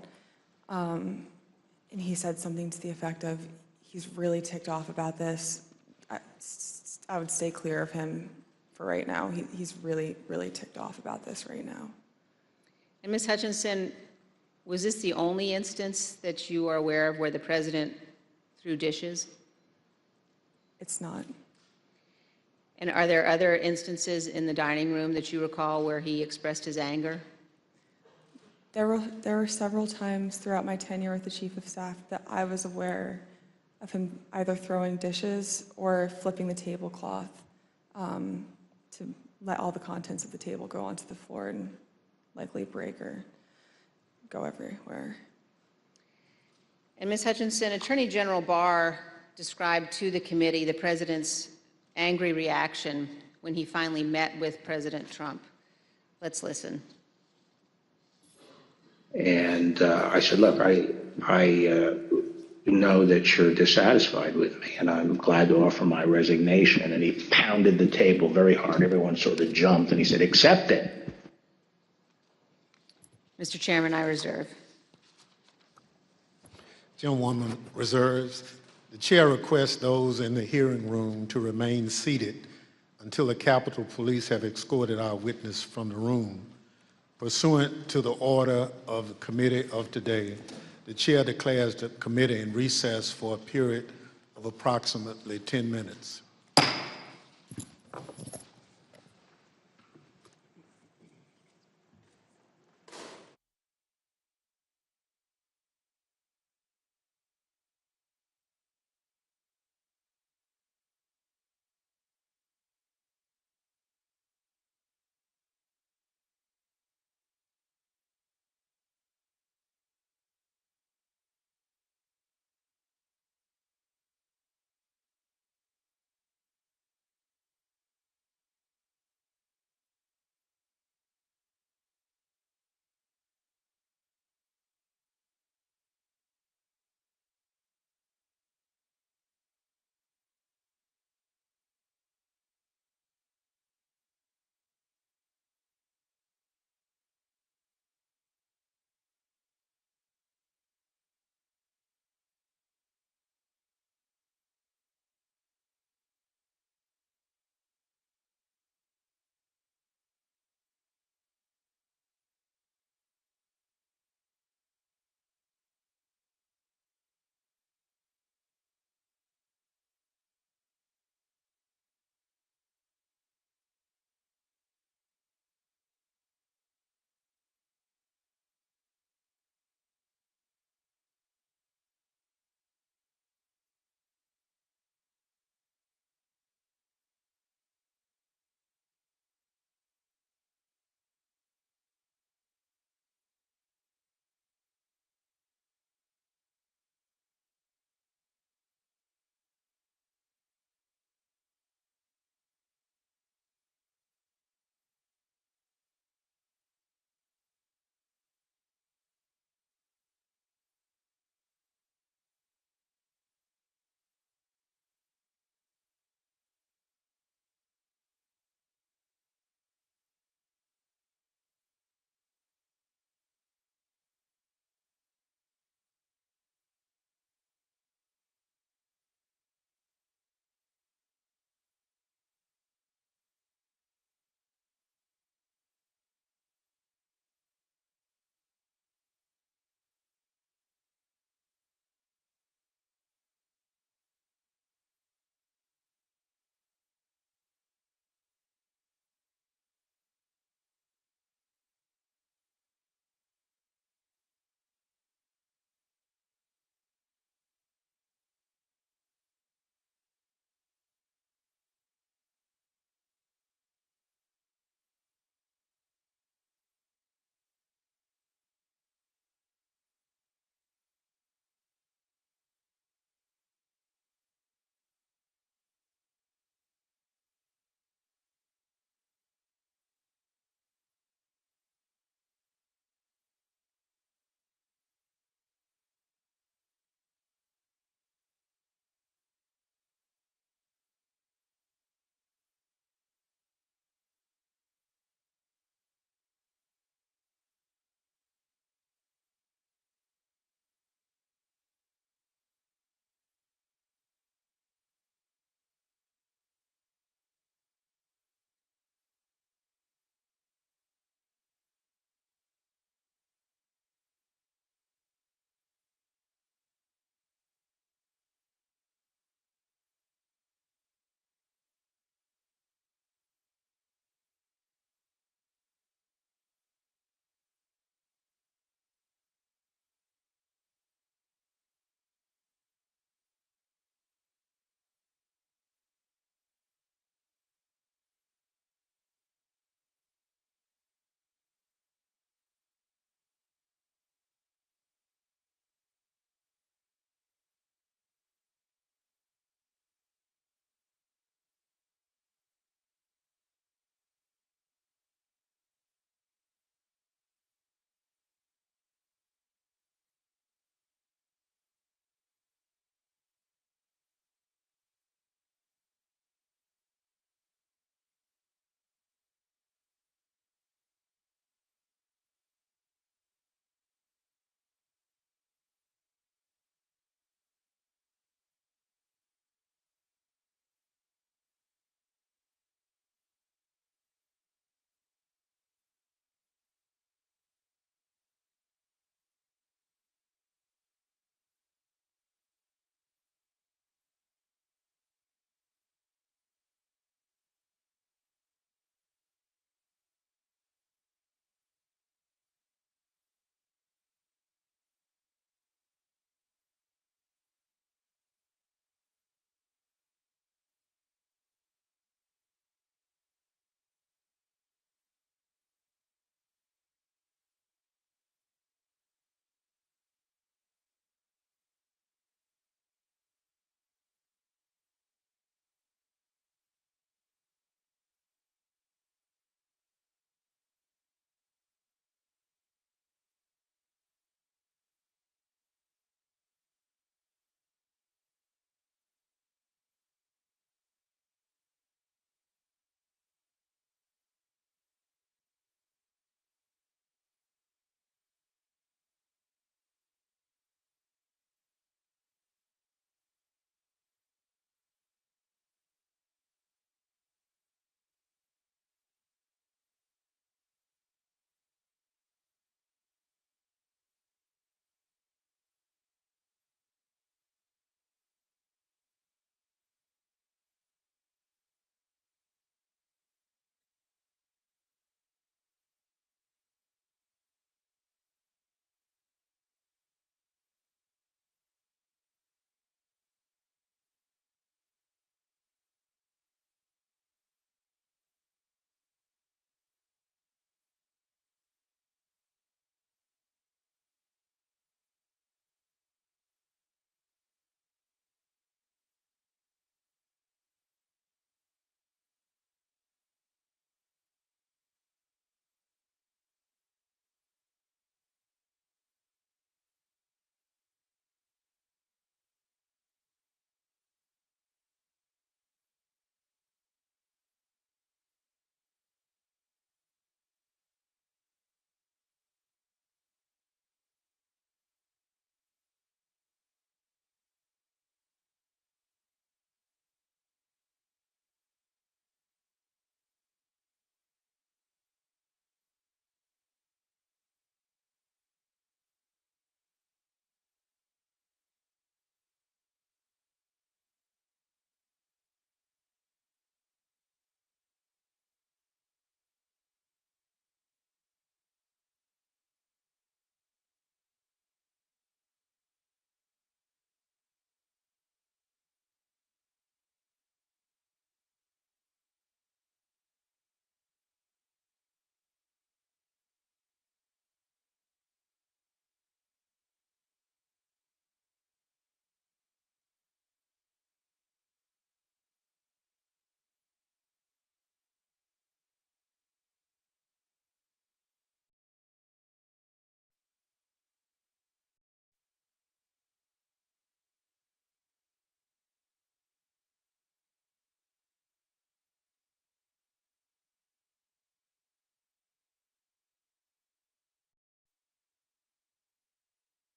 And he said something to the effect of, he's really ticked off about this. I would stay clear of him for right now. He's really, really ticked off about this right now.
And Ms. Hutchinson, was this the only instance that you are aware of where the president threw dishes?
It's not.
And are there other instances in the dining room that you recall where he expressed his anger?
There were several times throughout my tenure with the Chief of Staff that I was aware of him either throwing dishes or flipping the tablecloth to let all the contents of the table go onto the floor and likely break or go everywhere.
And Ms. Hutchinson, Attorney General Barr described to the committee the president's angry reaction when he finally met with President Trump. Let's listen.
And I said, look, I know that you're dissatisfied with me, and I'm glad to offer my resignation. And he pounded the table very hard. Everyone sort of jumped, and he said, accept it.
Mr. Chairman, I reserve.
Gentlewoman reserves. The chair requests those in the hearing room to remain seated until the Capitol Police have escorted our witness from the room. Pursuant to the order of the committee of today, the chair declares the committee in recess for a period of approximately 10 minutes.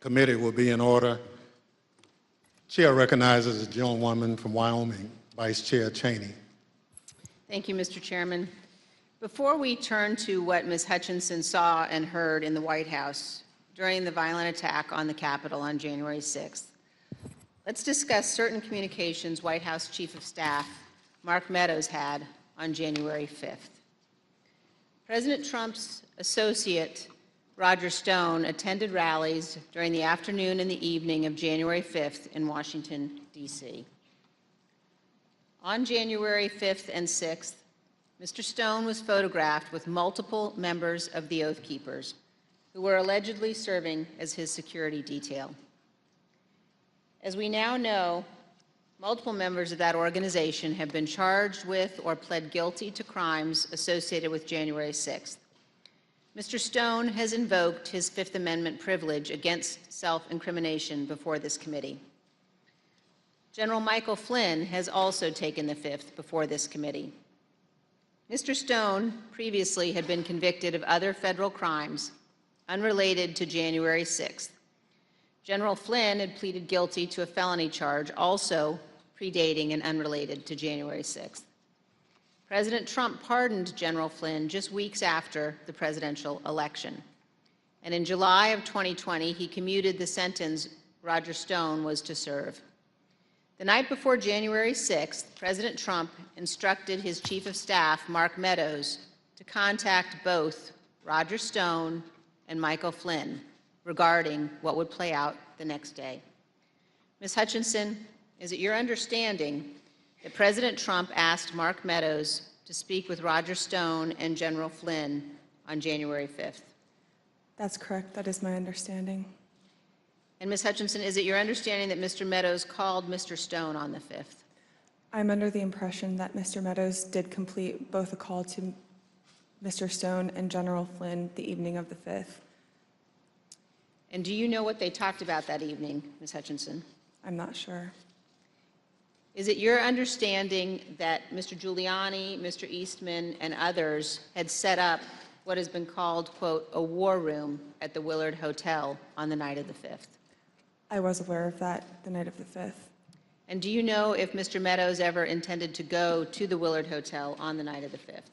Committee will be in order. Chair recognizes the gentlewoman from Wyoming, Vice Chair Cheney.
Thank you, Mr. Chairman. Before we turn to what Ms. Hutchinson saw and heard in the White House during the violent attack on the Capitol on January 6th, let's discuss certain communications White House Chief of Staff Mark Meadows had on January 5th. President Trump's associate, Roger Stone, attended rallies during the afternoon and the evening of January 5th in Washington, D.C. On January 5th and 6th, Mr. Stone was photographed with multiple members of the Oath Keepers who were allegedly serving as his security detail. As we now know, multiple members of that organization have been charged with or pled guilty to crimes associated with January 6th. Mr. Stone has invoked his Fifth Amendment privilege against self-incrimination before this committee. General Michael Flynn has also taken the fifth before this committee. Mr. Stone previously had been convicted of other federal crimes unrelated to January 6th. General Flynn had pleaded guilty to a felony charge also predating and unrelated to January 6th. President Trump pardoned General Flynn just weeks after the presidential election. And in July of 2020, he commuted the sentence Roger Stone was to serve. The night before January 6th, President Trump instructed his Chief of Staff, Mark Meadows, to contact both Roger Stone and Michael Flynn regarding what would play out the next day. Ms. Hutchinson, is it your understanding that President Trump asked Mark Meadows to speak with Roger Stone and General Flynn on January 5th?
That's correct. That is my understanding.
And Ms. Hutchinson, is it your understanding that Mr. Meadows called Mr. Stone on the 5th?
I'm under the impression that Mr. Meadows did complete both a call to Mr. Stone and General Flynn the evening of the 5th.
And do you know what they talked about that evening, Ms. Hutchinson?
I'm not sure.
Is it your understanding that Mr. Giuliani, Mr. Eastman, and others had set up what has been called, quote, a war room at the Willard Hotel on the night of the 5th?
I was aware of that the night of the 5th.
And do you know if Mr. Meadows ever intended to go to the Willard Hotel on the night of the 5th?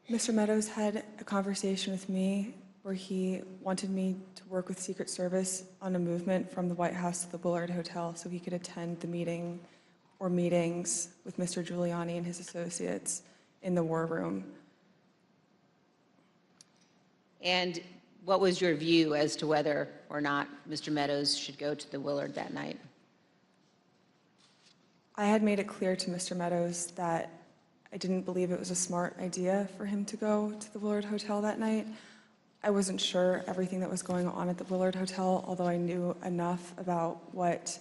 Mr. Meadows had a conversation with me where he wanted me to work with Secret Service on a movement from the White House to the Willard Hotel so he could attend the meeting or meetings with Mr. Giuliani and his associates in the war room.
And what was your view as to whether or not Mr. Meadows should go to the Willard that night?
I had made it clear to Mr. Meadows that I didn't believe it was a smart idea for him to go to the Willard Hotel that night. I wasn't sure everything that was going on at the Willard Hotel, although I knew enough about what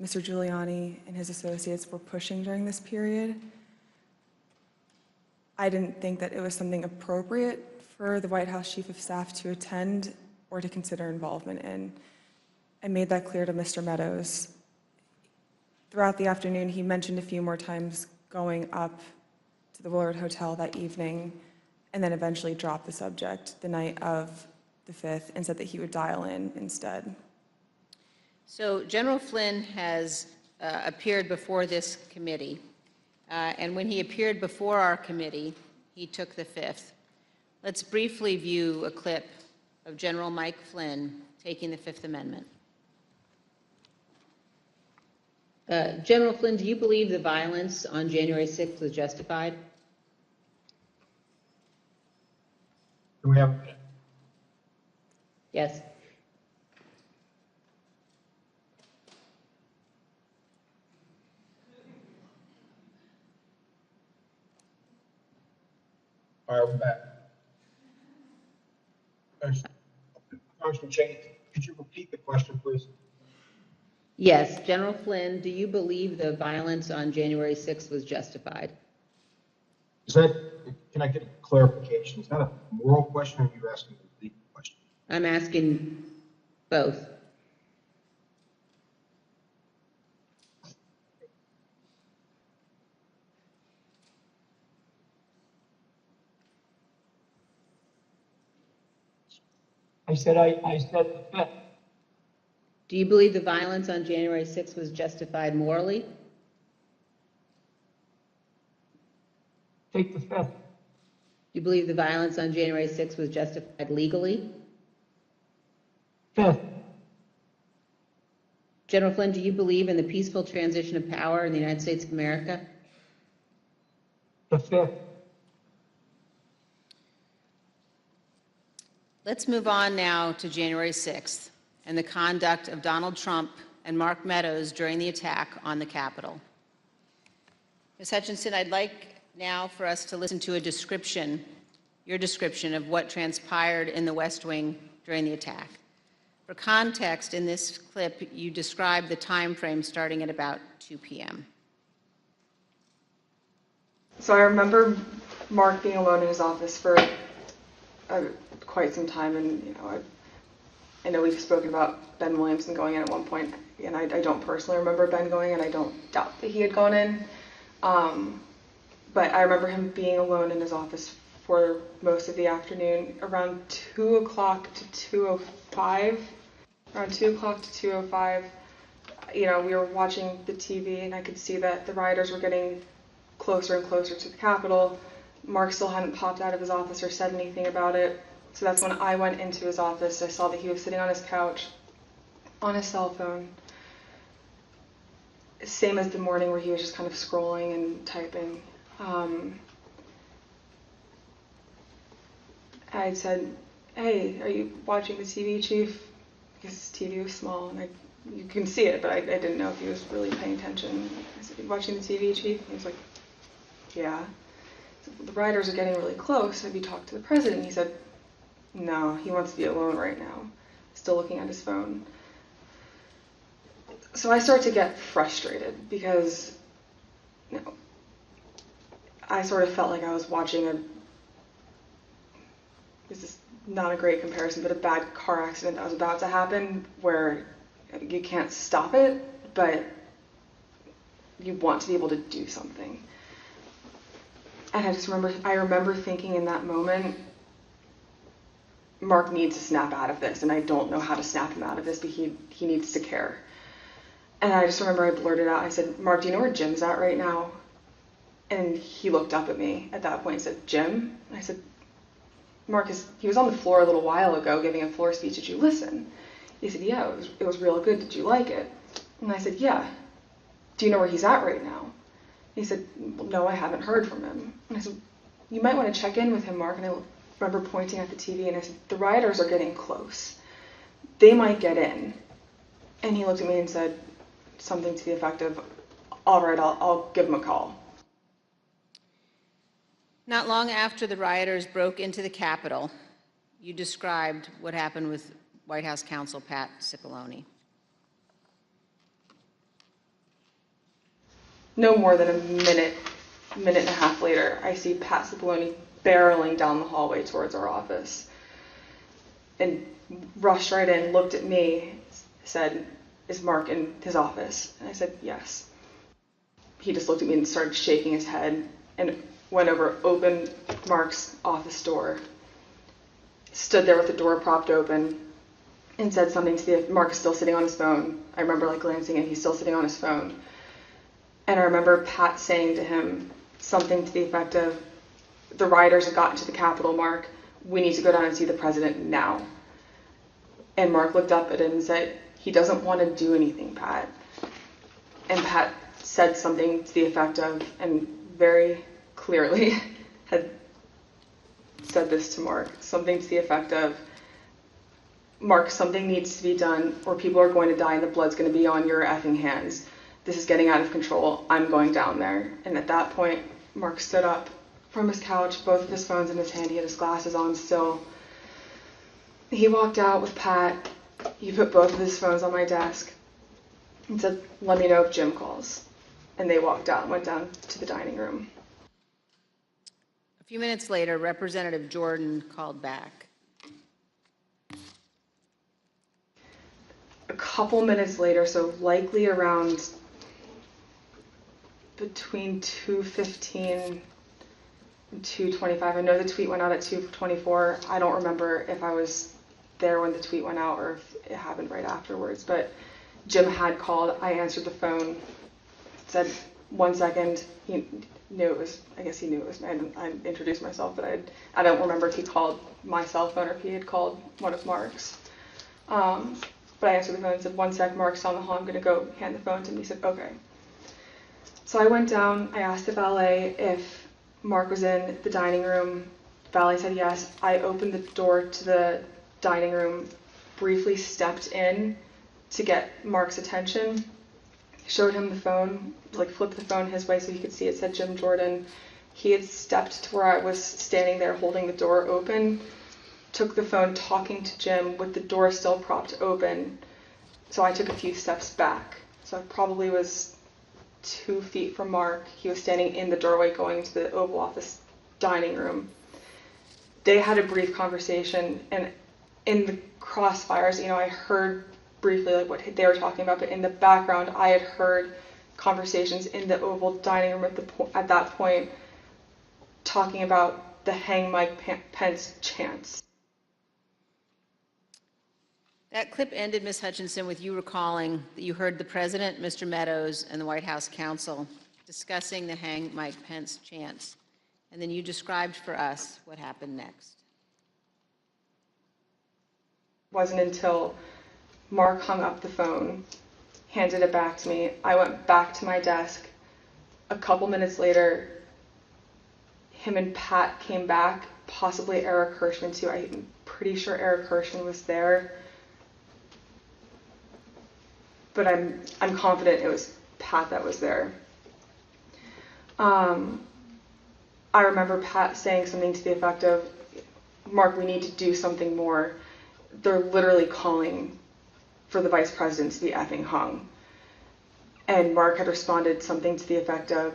Mr. Giuliani and his associates were pushing during this period. I didn't think that it was something appropriate for the White House Chief of Staff to attend or to consider involvement in. I made that clear to Mr. Meadows. Throughout the afternoon, he mentioned a few more times going up to the Willard Hotel that evening, and then eventually dropped the subject the night of the 5th and said that he would dial in instead.
So General Flynn has appeared before this committee, and when he appeared before our committee, he took the 5th. Let's briefly view a clip of General Mike Flynn taking the Fifth Amendment. General Flynn, do you believe the violence on January 6th was justified?
Do we have?
Yes.
All right, we're back. Congressman Cheney, could you repeat the question, please?
Yes. General Flynn, do you believe the violence on January 6th was justified?
Is that, can I get a clarification? Is that a moral question or are you asking a legal question?
I'm asking both.
I said the fifth.
Do you believe the violence on January 6th was justified morally?
Take the fifth.
Do you believe the violence on January 6th was justified legally?
Fifth.
General Flynn, do you believe in the peaceful transition of power in the United States of America?
The fifth.
Let's move on now to January 6th and the conduct of Donald Trump and Mark Meadows during the attack on the Capitol. Ms. Hutchinson, I'd like now for us to listen to a description, your description of what transpired in the West Wing during the attack. For context, in this clip, you described the time frame starting at about 2 p.m.
So I remember Mark being alone in his office for quite some time, and I know we've spoken about Ben Williamson going in at one point, and I don't personally remember Ben going in. I don't doubt that he had gone in, but I remember him being alone in his office for most of the afternoon, around 2 o'clock to 2:05. Around 2 o'clock to 2:05, we were watching the TV, and I could see that the rioters were getting closer and closer to the Capitol. Mark still hadn't popped out of his office or said anything about it. So that's when I went into his office. I saw that he was sitting on his couch, on his cell phone. Same as the morning where he was just kind of scrolling and typing. I said, "Hey, are you watching the TV, Chief?" Because his TV was small, and you can see it, but I didn't know if he was really paying attention. I said, "Are you watching the TV, Chief?" And he was like, "Yeah." I said, "The rioters are getting really close. Have you talked to the president?" He said, "No, he wants to be alone right now." Still looking at his phone. So I start to get frustrated because, I sort of felt like I was watching this is not a great comparison, but a bad car accident that was about to happen where you can't stop it, but you want to be able to do something. And I remember thinking in that moment, Mark needs to snap out of this, and I don't know how to snap him out of this, but he needs to care. And I just remember I blurted out, I said, "Mark, do you know where Jim's at right now?" And he looked up at me at that point and said, "Jim?" And I said, "Mark, he was on the floor a little while ago giving a floor speech. Did you listen?" He said, "Yeah, it was real good. Did you like it?" And I said, "Yeah. Do you know where he's at right now?" He said, "Well, no, I haven't heard from him." And I said, "You might want to check in with him, Mark." And I remember pointing at the TV and I said, "The rioters are getting close. They might get in." And he looked at me and said something to the effect of, "All right, I'll give him a call."
Not long after the rioters broke into the Capitol, you described what happened with White House counsel Pat Cipollone.
No more than a minute and a half later, I see Pat Cipollone barreling down the hallway towards our office and rushed right in, looked at me, said, "Is Mark in his office?" And I said, "Yes." He just looked at me and started shaking his head and went over, opened Mark's office door, stood there with the door propped open, and said something to Mark is still sitting on his phone. I remember glancing and he's still sitting on his phone. And I remember Pat saying to him something to the effect of, "The rioters have gotten to the Capitol, Mark. We need to go down and see the president now." And Mark looked up at him and said, "He doesn't want to do anything, Pat." And Pat said something to the effect of, and very clearly had said this to Mark, something to the effect of, "Mark, something needs to be done or people are going to die and the blood's going to be on your effing hands. This is getting out of control. I'm going down there." And at that point, Mark stood up from his couch, both of his phones in his hand. He had his glasses on still. He walked out with Pat. He put both of his phones on my desk and said, "Let me know if Jim calls." And they walked out and went down to the dining room.
A few minutes later, Representative Jordan called back.
A couple minutes later, so likely around between 2:15 and 2:25. I know the tweet went out at 2:24. I don't remember if I was there when the tweet went out or if it happened right afterwards, but Jim had called. I answered the phone, said 1 second. He knew it was, I guess he knew it was me. I introduced myself, but I don't remember if he called my cell phone or if he had called one of Mark's. But I answered the phone and said, 1 sec, Mark's on the hall, I'm gonna go hand the phone to him. He said, okay. So I went down, I asked the valet if Mark was in the dining room. The valet said yes. I opened the door to the dining room, briefly stepped in to get Mark's attention, showed him the phone, like flipped the phone his way so he could see it said Jim Jordan. He had stepped to where I was standing there holding the door open, took the phone talking to Jim with the door still propped open. So I took a few steps back. So I probably was 2 feet from Mark. He was standing in the doorway going to the Oval Office dining room. They had a brief conversation, and in the crossfires, I heard briefly like what they were talking about, but in the background, I had heard conversations in the Oval dining room at that point talking about the Hang Mike Pence chants.
That clip ended, Ms. Hutchinson, with you recalling that you heard the President, Mr. Meadows, and the White House counsel discussing the Hang Mike Pence chants. And then you described for us what happened next.
It wasn't until Mark hung up the phone, handed it back to me. I went back to my desk. A couple minutes later, him and Pat came back, possibly Eric Hirschman too. I'm pretty sure Eric Hirschman was there. But I'm confident it was Pat that was there. I remember Pat saying something to the effect of, Mark, we need to do something more. They're literally calling for the vice president to be effing hung. And Mark had responded something to the effect of,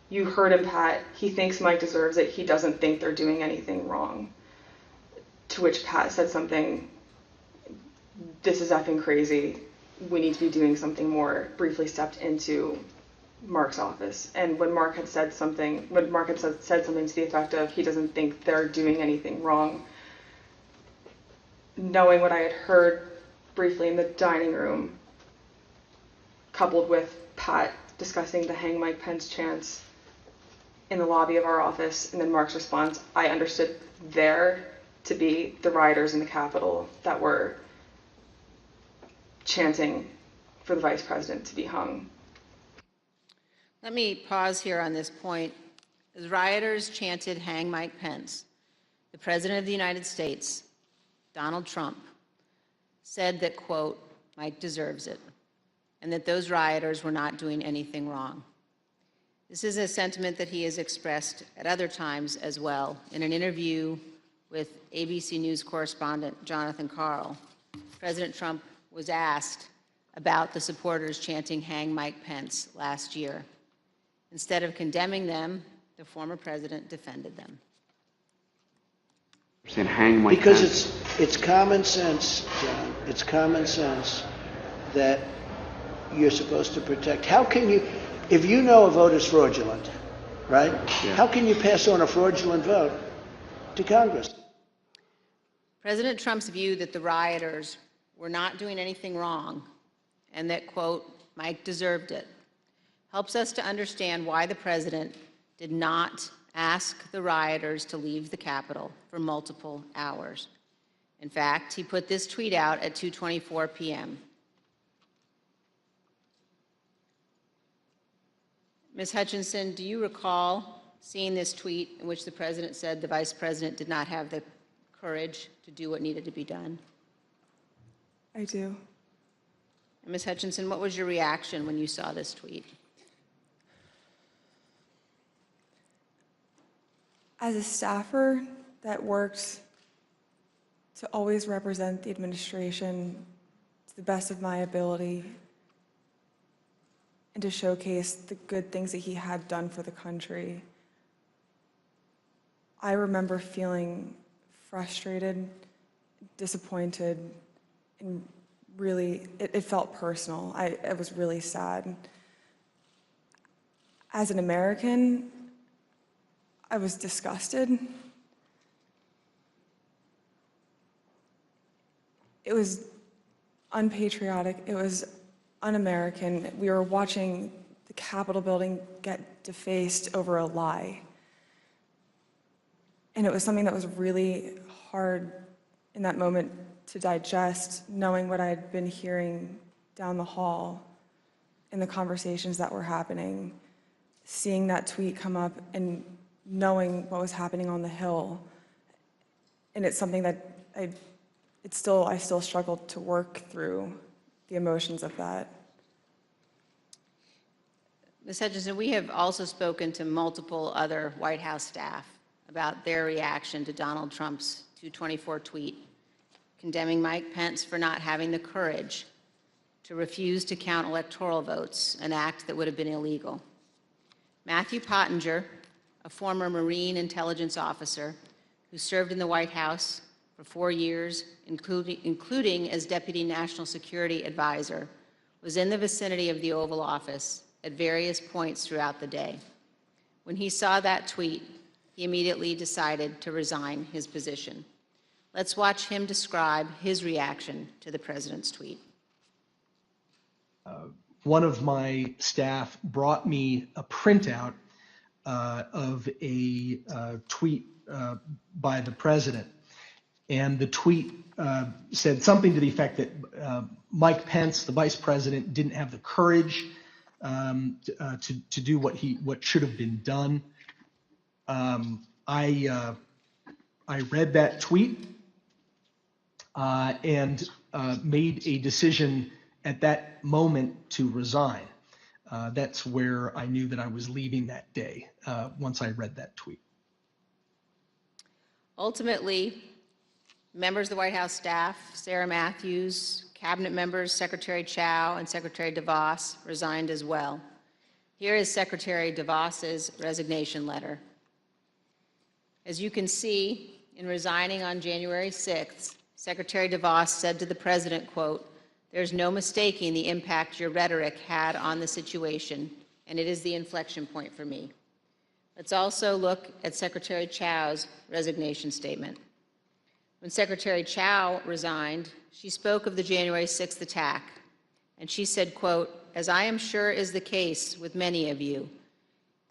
you heard him, Pat. He thinks Mike deserves it. He doesn't think they're doing anything wrong. To which Pat said something, this is effing crazy. We need to be doing something more. Briefly stepped into Mark's office. And when Mark had said something to the effect of, he doesn't think they're doing anything wrong, knowing what I had heard briefly in the dining room, coupled with Pat discussing the Hang Mike Pence chants in the lobby of our office, and then Mark's response, I understood there to be the rioters in the Capitol that were chanting for the vice president to be hung.
Let me pause here on this point. As rioters chanted Hang Mike Pence, the President of the United States, Donald Trump, said that, quote, Mike deserves it, and that those rioters were not doing anything wrong. This is a sentiment that he has expressed at other times as well. In an interview with ABC News correspondent Jonathan Karl, President Trump was asked about the supporters chanting Hang Mike Pence last year. Instead of condemning them, the former president defended them.
Because it's common sense, John. It's common sense that you're supposed to protect. How can you, if you know a vote is fraudulent, right? Yeah. How can you pass on a fraudulent vote to Congress?
President Trump's view that the rioters were not doing anything wrong and that, quote, Mike deserved it, helps us to understand why the president did not ask the rioters to leave the Capitol for multiple hours. In fact, he put this tweet out at 2:24 p.m. Ms. Hutchinson, do you recall seeing this tweet in which the president said the vice president did not have the courage to do what needed to be done?
I do.
And Ms. Hutchinson, what was your reaction when you saw this tweet?
As a staffer that worked to always represent the administration to the best of my ability and to showcase the good things that he had done for the country, I remember feeling frustrated, disappointed, and really, it felt personal. I was really sad. As an American, I was disgusted. It was unpatriotic. It was un-American. We were watching the Capitol building get defaced over a lie. And it was something that was really hard in that moment to digest, knowing what I had been hearing down the hall in the conversations that were happening, seeing that tweet come up and knowing what was happening on the Hill. And it's something that I still struggle to work through the emotions of that.
Ms. Hutchinson, we have also spoken to multiple other White House staff about their reaction to Donald Trump's 224 tweet, condemning Mike Pence for not having the courage to refuse to count electoral votes, an act that would have been illegal. Matthew Pottinger, a former Marine intelligence officer who served in the White House for 4 years, including as Deputy National Security Advisor, was in the vicinity of the Oval Office at various points throughout the day. When he saw that tweet, he immediately decided to resign his position. Let's watch him describe his reaction to the president's tweet.
One of my staff brought me a printout of a tweet by the president. And the tweet said something to the effect that Mike Pence, the vice president, didn't have the courage to do what should have been done. I read that tweet and made a decision at that moment to resign. That's where I knew that I was leaving that day, once I read that tweet.
Ultimately, members of the White House staff, Sarah Matthews, cabinet members Secretary Chao and Secretary DeVos resigned as well. Here is Secretary DeVos's resignation letter. As you can see, in resigning on January 6th, Secretary DeVos said to the president, quote, "There's no mistaking the impact your rhetoric had on the situation, and it is the inflection point for me." Let's also look at Secretary Chao's resignation statement. When Secretary Chao resigned, she spoke of the January 6th attack, and she said, quote, "As I am sure is the case with many of you,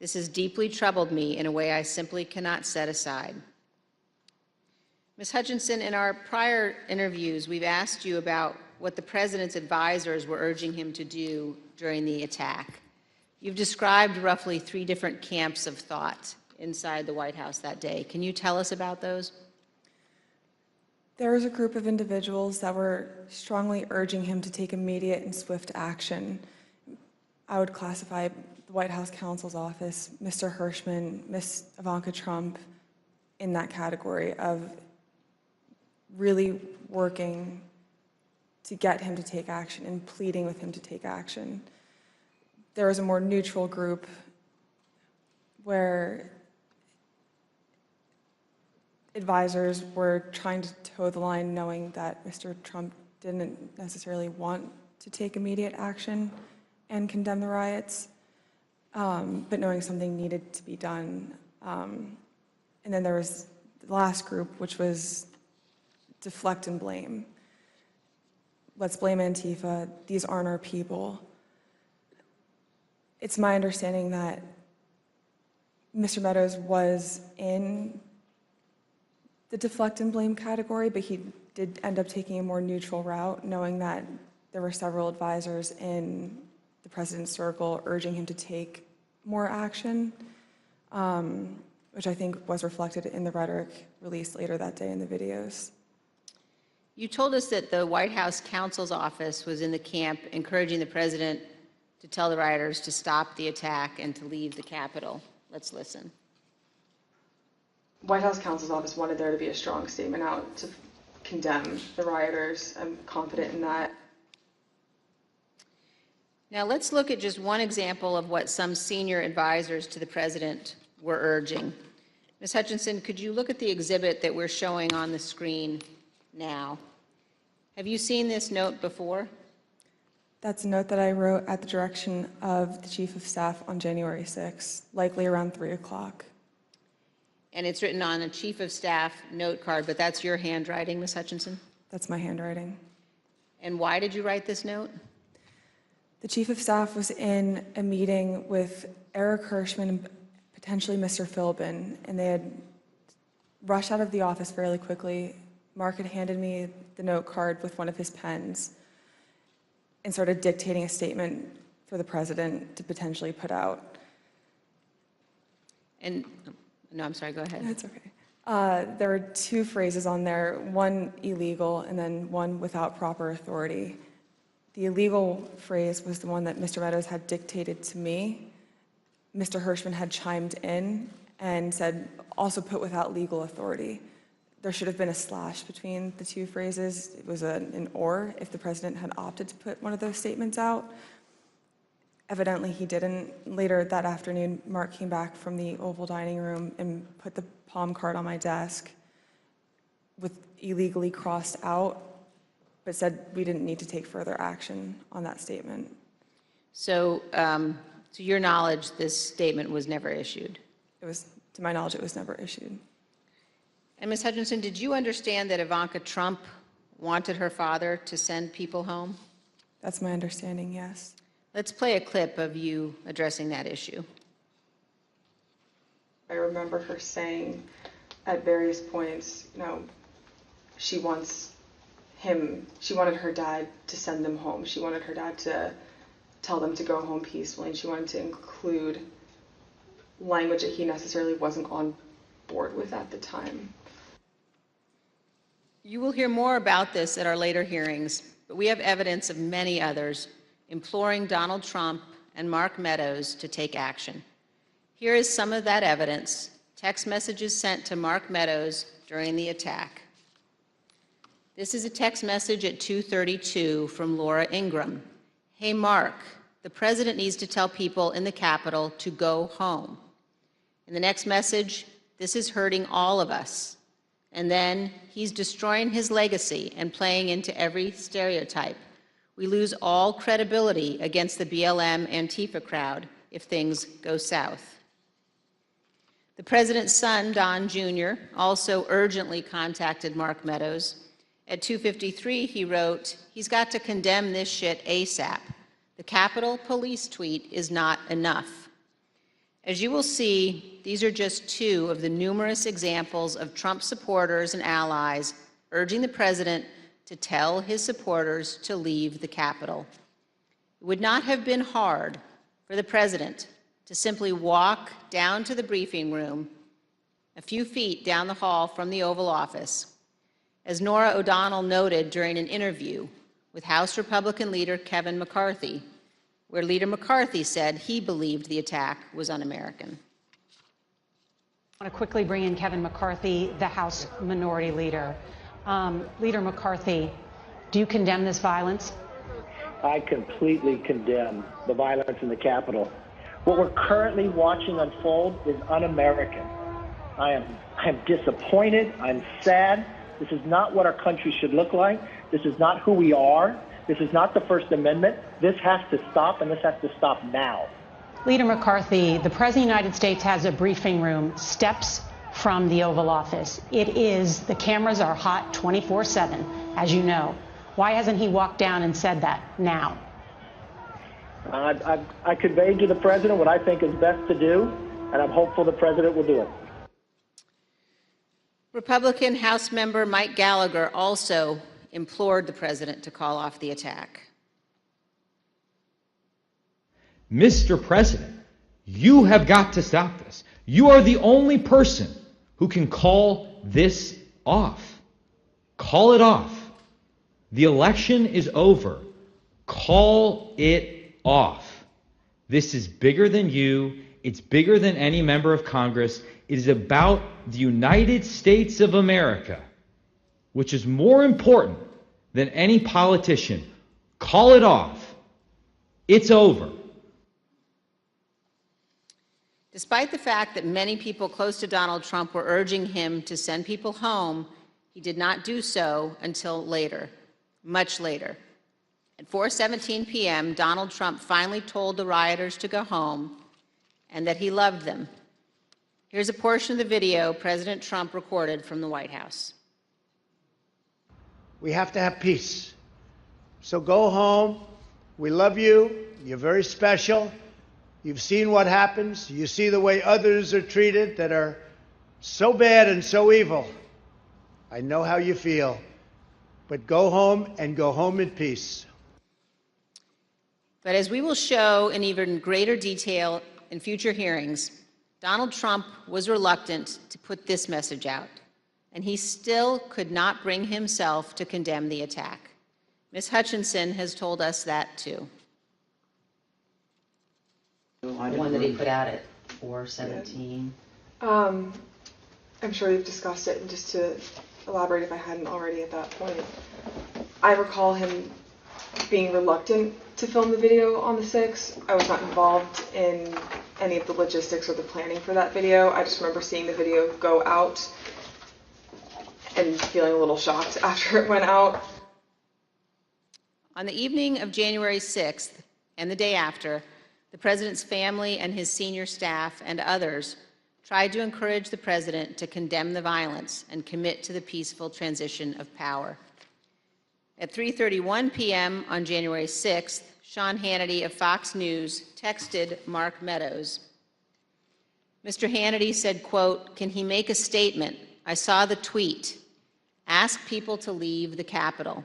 this has deeply troubled me in a way I simply cannot set aside." Ms. Hutchinson, in our prior interviews, we've asked you about what the president's advisors were urging him to do during the attack. You've described roughly 3 different camps of thought inside the White House that day. Can you tell us about those?
There was a group of individuals that were strongly urging him to take immediate and swift action. I would classify the White House counsel's office, Mr. Hirschman, Ms. Ivanka Trump, in that category of really working to get him to take action and pleading with him to take action. There was a more neutral group where advisors were trying to toe the line, knowing that Mr. Trump didn't necessarily want to take immediate action and condemn the riots, but knowing something needed to be done. And then there was the last group, which was deflect and blame. Let's blame Antifa. These aren't our people. It's my understanding that Mr. Meadows was in the deflect and blame category, but he did end up taking a more neutral route, knowing that there were several advisors in the president's circle urging him to take more action, which I think was reflected in the rhetoric released later that day in the videos.
You told us that the White House counsel's office was in the camp encouraging the president to tell the rioters to stop the attack and to leave the Capitol. Let's listen.
White House counsel's office wanted there to be a strong statement out to condemn the rioters. I'm confident in that.
Now let's look at just one example of what some senior advisors to the president were urging. Ms. Hutchinson, could you look at the exhibit that we're showing on the screen now? Have you seen this note before?
That's a note that I wrote at the direction of the Chief of Staff on January 6th, likely around 3 o'clock.
And it's written on a Chief of Staff note card, but that's your handwriting, Ms. Hutchinson?
That's my handwriting.
And why did you write this note?
The Chief of Staff was in a meeting with Eric Hirschman and potentially Mr. Philbin, and they had rushed out of the office fairly quickly. Mark had handed me the note card with one of his pens and started dictating a statement for the president to potentially put out.
And, no, I'm sorry, go ahead.
That's okay. There were two phrases on there, one illegal and then one without proper authority. The illegal phrase was the one that Mr. Meadows had dictated to me. Mr. Hirschman had chimed in and said, also put without legal authority. There should have been a slash between the two phrases. It was an or if the president had opted to put one of those statements out. Evidently he didn't. Later that afternoon, Mark came back from the Oval Dining Room and put the palm card on my desk with illegally crossed out, but said we didn't need to take further action on that statement.
So, to your knowledge, this statement was never issued?
It was, to my knowledge, it was never issued.
And Ms. Hutchinson, did you understand that Ivanka Trump wanted her father to send people home?
That's my understanding, yes.
Let's play a clip of you addressing that issue.
I remember her saying at various points, you know, she wanted her dad to send them home. She wanted her dad to tell them to go home peacefully, and she wanted to include language that he necessarily wasn't on board with at the time.
You will hear more about this at our later hearings, but we have evidence of many others imploring Donald Trump and Mark Meadows to take action. Here is some of that evidence, text messages sent to Mark Meadows during the attack. This is a text message at 2:32 from Laura Ingram. Hey, Mark, the president needs to tell people in the Capitol to go home. In the next message, this is hurting all of us. And then he's destroying his legacy and playing into every stereotype. We lose all credibility against the BLM Antifa crowd if things go south. The president's son, Don Jr., also urgently contacted Mark Meadows. At 2:53, he wrote, he's got to condemn this shit ASAP. The Capitol Police tweet is not enough. As you will see, these are just two of the numerous examples of Trump supporters and allies urging the president to tell his supporters to leave the Capitol. It would not have been hard for the president to simply walk down to the briefing room a few feet down the hall from the Oval Office. As Nora O'Donnell noted during an interview with House Republican leader Kevin McCarthy, where Leader McCarthy said he believed the attack was un-American.
I want to quickly bring in Kevin McCarthy, the House Minority Leader. Leader McCarthy, do you condemn this violence?
I completely condemn the violence in the Capitol. What we're currently watching unfold is un-American. I am disappointed. I'm sad. This is not what our country should look like. This is not who we are. This is not the First Amendment. This has to stop, and this has to stop now.
Leader McCarthy, the President of the United States has a briefing room steps from the Oval Office. The cameras are hot 24/7, as you know. Why hasn't he walked down and said that now?
I conveyed to the president what I think is best to do, and I'm hopeful the president will do it.
Republican House member Mike Gallagher also implored the president to call off the attack.
Mr. President, you have got to stop this. You are the only person who can call this off. Call it off. The election is over. Call it off. This is bigger than you. It's bigger than any member of Congress. It is about the United States of America, which is more important than any politician. Call it off. It's over.
Despite the fact that many people close to Donald Trump were urging him to send people home, he did not do so until later, much later. At 4:17 p.m., Donald Trump finally told the rioters to go home and that he loved them. Here's a portion of the video President Trump recorded from the White House.
We have to have peace. So go home. We love you. You're very special. You've seen what happens. You see the way others are treated that are so bad and so evil. I know how you feel. But go home and go home in peace.
But as we will show in even greater detail in future hearings, Donald Trump was reluctant to put this message out, and he still could not bring himself to condemn the attack. Ms. Hutchinson has told us that too.
The one that he put out at 4:17.
I'm sure you've discussed it, and just to elaborate if I hadn't already at that point, I recall him being reluctant to film the video on the 6th. I was not involved in any of the logistics or the planning for that video. I just remember seeing the video go out and feeling a little shocked after it went out.
On the evening of January 6th and the day after, the president's family and his senior staff and others tried to encourage the president to condemn the violence and commit to the peaceful transition of power. At 3:31 p.m. on January 6th, Sean Hannity of Fox News texted Mark Meadows. Mr. Hannity said, quote, "Can he make a statement? I saw the tweet. Ask people to leave the Capitol."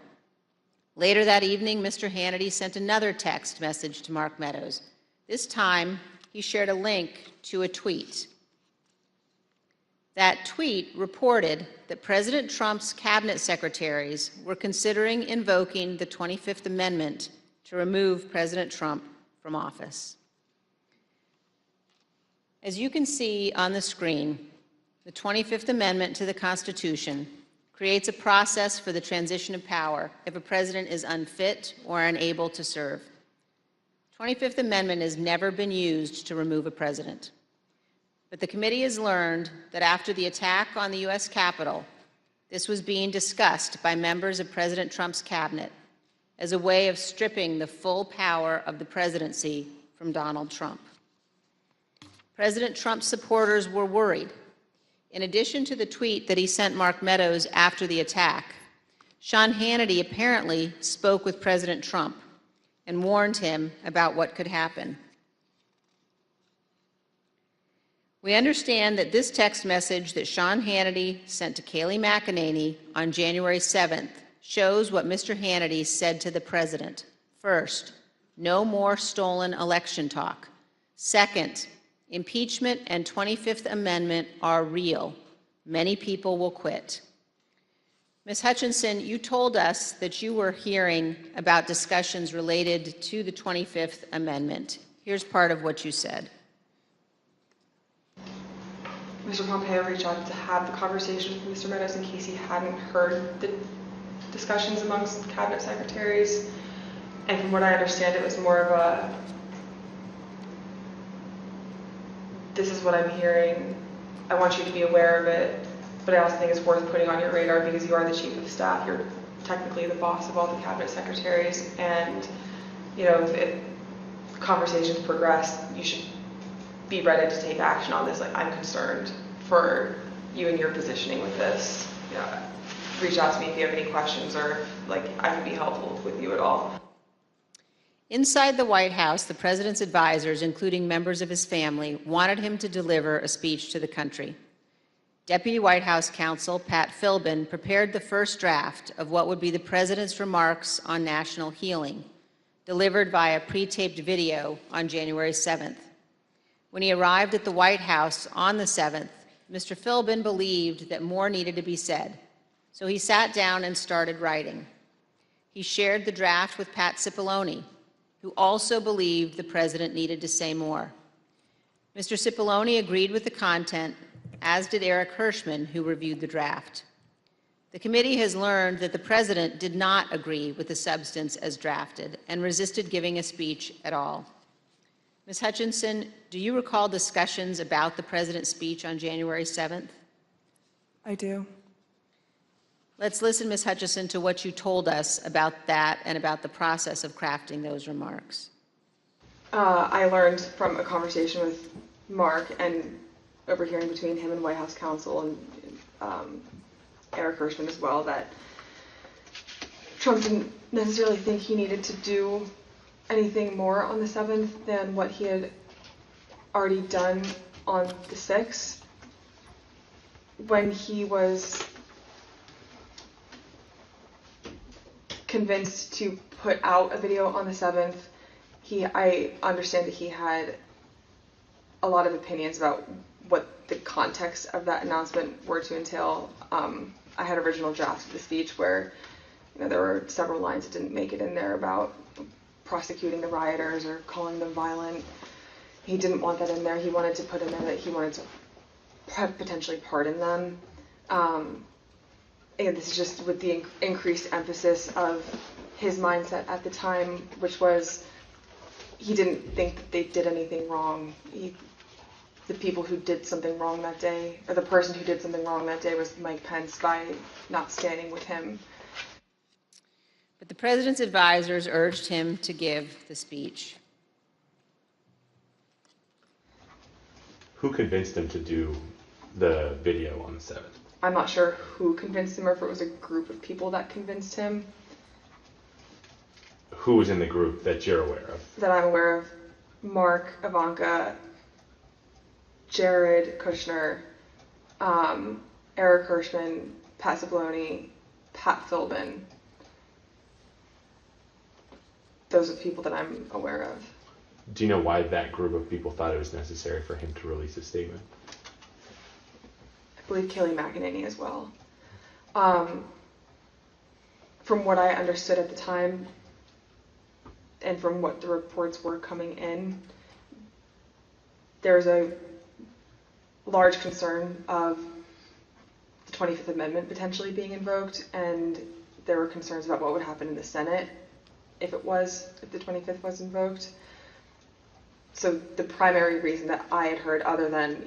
Later that evening, Mr. Hannity sent another text message to Mark Meadows. This time, he shared a link to a tweet. That tweet reported that President Trump's cabinet secretaries were considering invoking the 25th Amendment to remove President Trump from office. As you can see on the screen, the 25th Amendment to the Constitution creates a process for the transition of power if a president is unfit or unable to serve. The 25th Amendment has never been used to remove a president. But the committee has learned that after the attack on the U.S. Capitol, this was being discussed by members of President Trump's cabinet as a way of stripping the full power of the presidency from Donald Trump. President Trump's supporters were worried. In addition to the tweet that he sent Mark Meadows after the attack, Sean Hannity apparently spoke with President Trump and warned him about what could happen. We understand that this text message that Sean Hannity sent to Kayleigh McEnany on January 7th shows what Mr. Hannity said to the president. First, no more stolen election talk. Second, impeachment and 25th Amendment are real. Many people will quit. Ms. Hutchinson, you told us that you were hearing about discussions related to the 25th Amendment. Here's part of what you said.
Mr. Pompeo reached out to have the conversation with Mr. Meadows in case he hadn't heard the discussions amongst cabinet secretaries. And from what I understand, it was more of a, this is what I'm hearing. I want you to be aware of it, but I also think it's worth putting on your radar because you are the chief of staff. You're technically the boss of all the cabinet secretaries. And, you know, if conversations progress, you should be ready to take action on this. Like, I'm concerned for you and your positioning with this. Yeah. Reach out to me if you have any questions or like I can be helpful with you at all.
Inside the White House, the president's advisors, including members of his family, wanted him to deliver a speech to the country. Deputy White House counsel Pat Philbin prepared the first draft of what would be the president's remarks on national healing, delivered via pre-taped video on January 7th. When he arrived at the White House on the 7th, Mr. Philbin believed that more needed to be said, so he sat down and started writing. He shared the draft with Pat Cipollone, who also believed the president needed to say more. Mr. Cipollone agreed with the content, as did Eric Hirschman, who reviewed the draft. The committee has learned that the president did not agree with the substance as drafted and resisted giving a speech at all. Ms. Hutchinson, do you recall discussions about the president's speech on January 7th?
I do.
Let's listen, Ms. Hutchinson, to what you told us about that and about the process of crafting those remarks.
I learned from a conversation with Mark and overhearing between him and White House counsel and Eric Hirschman as well that Trump didn't necessarily think he needed to do anything more on the 7th than what he had already done on the 6th. When he was convinced to put out a video on the 7th, I understand that he had a lot of opinions about what the context of that announcement were to entail. I had original drafts of the speech where there were several lines that didn't make it in there about prosecuting the rioters or calling them violent. He didn't want that in there. He wanted to put in there that he wanted to potentially pardon them. And this is just with the increased emphasis of his mindset at the time, which was he didn't think that they did anything wrong. The people who did something wrong that day, or the person who did something wrong that day, was Mike Pence by not standing with him.
But the president's advisors urged him to give the speech.
Who convinced him to do the video on the 7th?
I'm not sure who convinced him or if it was a group of people that convinced him.
Who was in the group that you're aware of?
That I'm aware of: Mark, Ivanka, Jared Kushner, Eric Hirschman, Pat Zabloni, Pat Philbin. Those are the people that I'm aware of.
Do you know why that group of people thought it was necessary for him to release a statement?
I believe Kayleigh McEnany as well. From what I understood at the time, and from what the reports were coming in, there's a large concern of the 25th Amendment potentially being invoked, and there were concerns about what would happen in the Senate if the 25th was invoked. So the primary reason that I had heard, other than,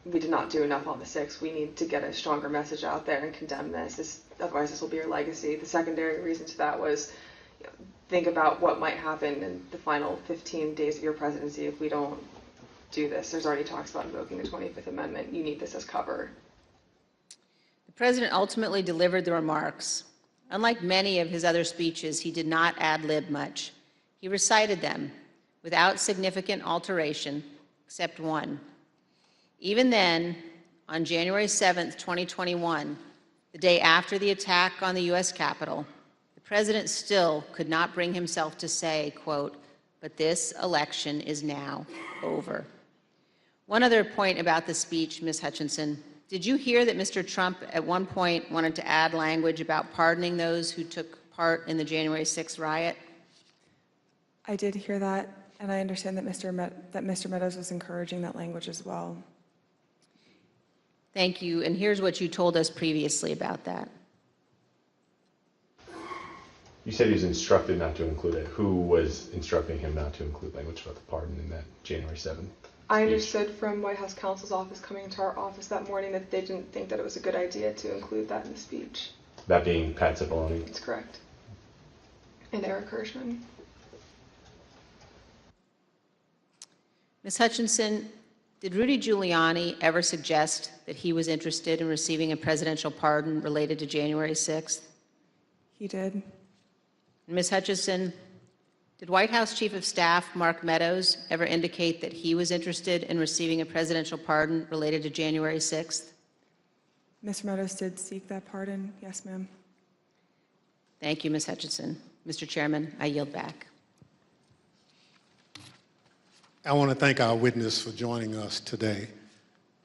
we did not do enough on the 6th, we need to get a stronger message out there and condemn this, otherwise this will be your legacy. The secondary reason to that was, think about what might happen in the final 15 days of your presidency if we don't do this. There's already talks about invoking the 25th Amendment. You need this as cover.
The president ultimately delivered the remarks. Unlike many of his other speeches, he did not ad-lib much. He recited them without significant alteration, except one. Even then, on January 7th, 2021, the day after the attack on the U.S. Capitol, the president still could not bring himself to say, quote, "But this election is now over." One other point about the speech, Ms. Hutchinson. Did you hear that Mr. Trump at one point wanted to add language about pardoning those who took part in the January 6th riot?
I did hear that, and I understand that Mr. Meadows was encouraging that language as well.
Thank you, and here's what you told us previously about that.
You said he was instructed not to include it. Who was instructing him not to include language about the pardon in that January 7th?
I understood from White House counsel's office coming into our office that morning that they didn't think that it was a good idea to include that in the speech.
That being Pat Cipollone?
That's correct. And Eric Hirschman.
Ms. Hutchinson, did Rudy Giuliani ever suggest that he was interested in receiving a presidential pardon related to January 6th?
He did.
Ms. Hutchinson, did White House Chief of Staff Mark Meadows ever indicate that he was interested in receiving a presidential pardon related to January 6th?
Mr. Meadows did seek that pardon. Yes, ma'am.
Thank you, Ms. Hutchinson. Mr. Chairman, I yield back.
I want to thank our witness for joining us today.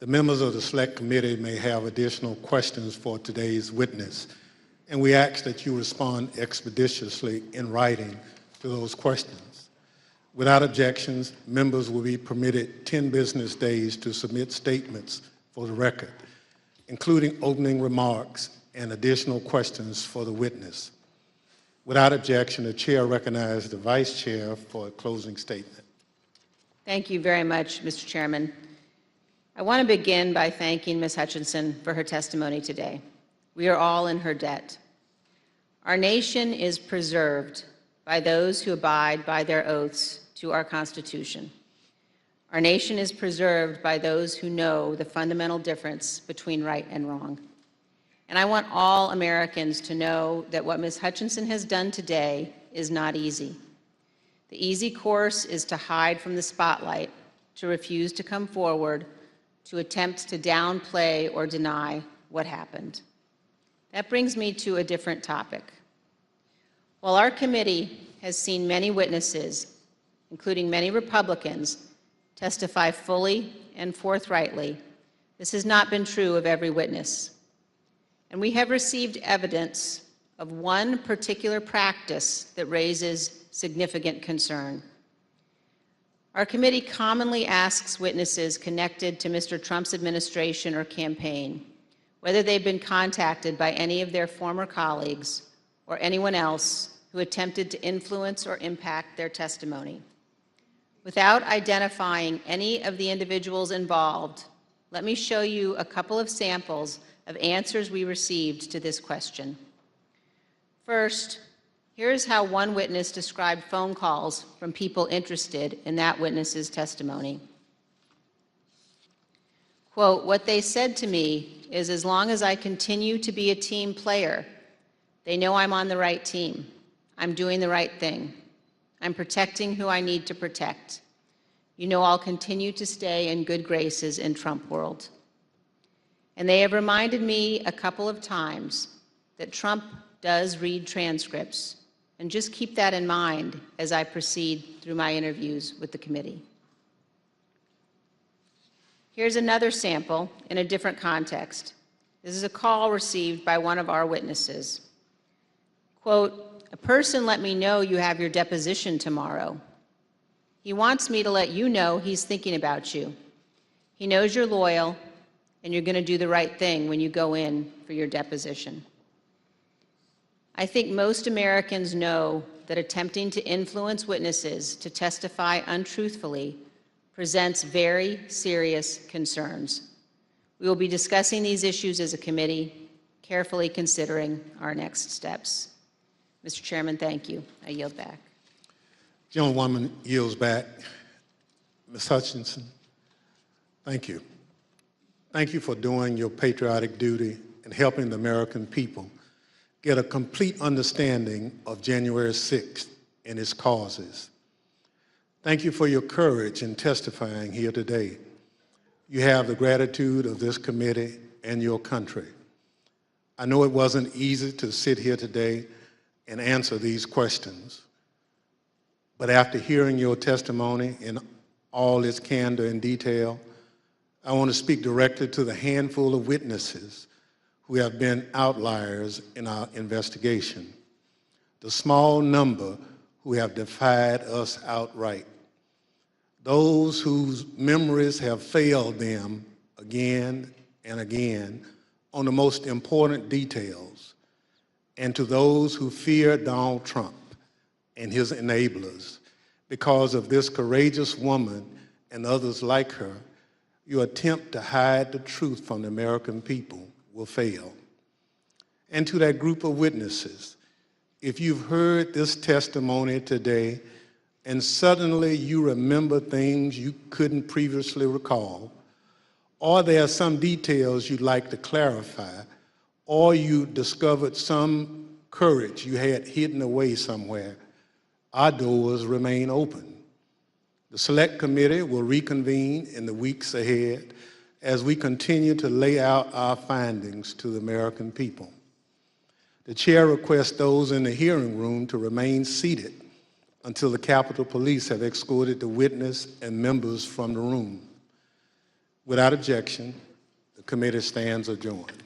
The members of the Select Committee may have additional questions for today's witness, and we ask that you respond expeditiously in writing to those questions. Without objections, members will be permitted 10 business days to submit statements for the record, including opening remarks and additional questions for the witness. Without objection, the chair recognizes the vice chair for a closing statement.
Thank you very much, Mr. Chairman. I want to begin by thanking Ms. Hutchinson for her testimony today. We are all in her debt. Our nation is preserved by those who abide by their oaths to our Constitution. Our nation is preserved by those who know the fundamental difference between right and wrong. And I want all Americans to know that what Ms. Hutchinson has done today is not easy. The easy course is to hide from the spotlight, to refuse to come forward, to attempt to downplay or deny what happened. That brings me to a different topic. While our committee has seen many witnesses, including many Republicans, testify fully and forthrightly, this has not been true of every witness. And we have received evidence of one particular practice that raises significant concern. Our committee commonly asks witnesses connected to Mr. Trump's administration or campaign whether they've been contacted by any of their former colleagues or anyone else who attempted to influence or impact their testimony. Without identifying any of the individuals involved, let me show you a couple of samples of answers we received to this question. First, here's how one witness described phone calls from people interested in that witness's testimony. Quote, "What they said to me is as long as I continue to be a team player, they know I'm on the right team. I'm doing the right thing. I'm protecting who I need to protect. You know I'll continue to stay in good graces in Trump world. And they have reminded me a couple of times that Trump does read transcripts, and just keep that in mind as I proceed through my interviews with the committee." Here's another sample in a different context. This is a call received by one of our witnesses. Quote, "A person let me know you have your deposition tomorrow. He wants me to let you know he's thinking about you. He knows you're loyal and you're going to do the right thing when you go in for your deposition." I think most Americans know that attempting to influence witnesses to testify untruthfully presents very serious concerns. We will be discussing these issues as a committee, carefully considering our next steps. Mr. Chairman, thank you. I yield back.
Gentlewoman yields back. Ms. Hutchinson, thank you. Thank you for doing your patriotic duty and helping the American people get a complete understanding of January 6th and its causes. Thank you for your courage in testifying here today. You have the gratitude of this committee and your country. I know it wasn't easy to sit here today and answer these questions, but after hearing your testimony in all its candor and detail, I want to speak directly to the handful of witnesses who have been outliers in our investigation, the small number who have defied us outright, those whose memories have failed them again and again on the most important details, and to those who fear Donald Trump and his enablers. Because of this courageous woman and others like her, your attempt to hide the truth from the American people will fail. And to that group of witnesses, if you've heard this testimony today and suddenly you remember things you couldn't previously recall, or there are some details you'd like to clarify, or you discovered some courage you had hidden away somewhere, our doors remain open. The Select Committee will reconvene in the weeks ahead as we continue to lay out our findings to the American people. The chair requests those in the hearing room to remain seated until the Capitol Police have escorted the witness and members from the room. Without objection, the committee stands adjourned.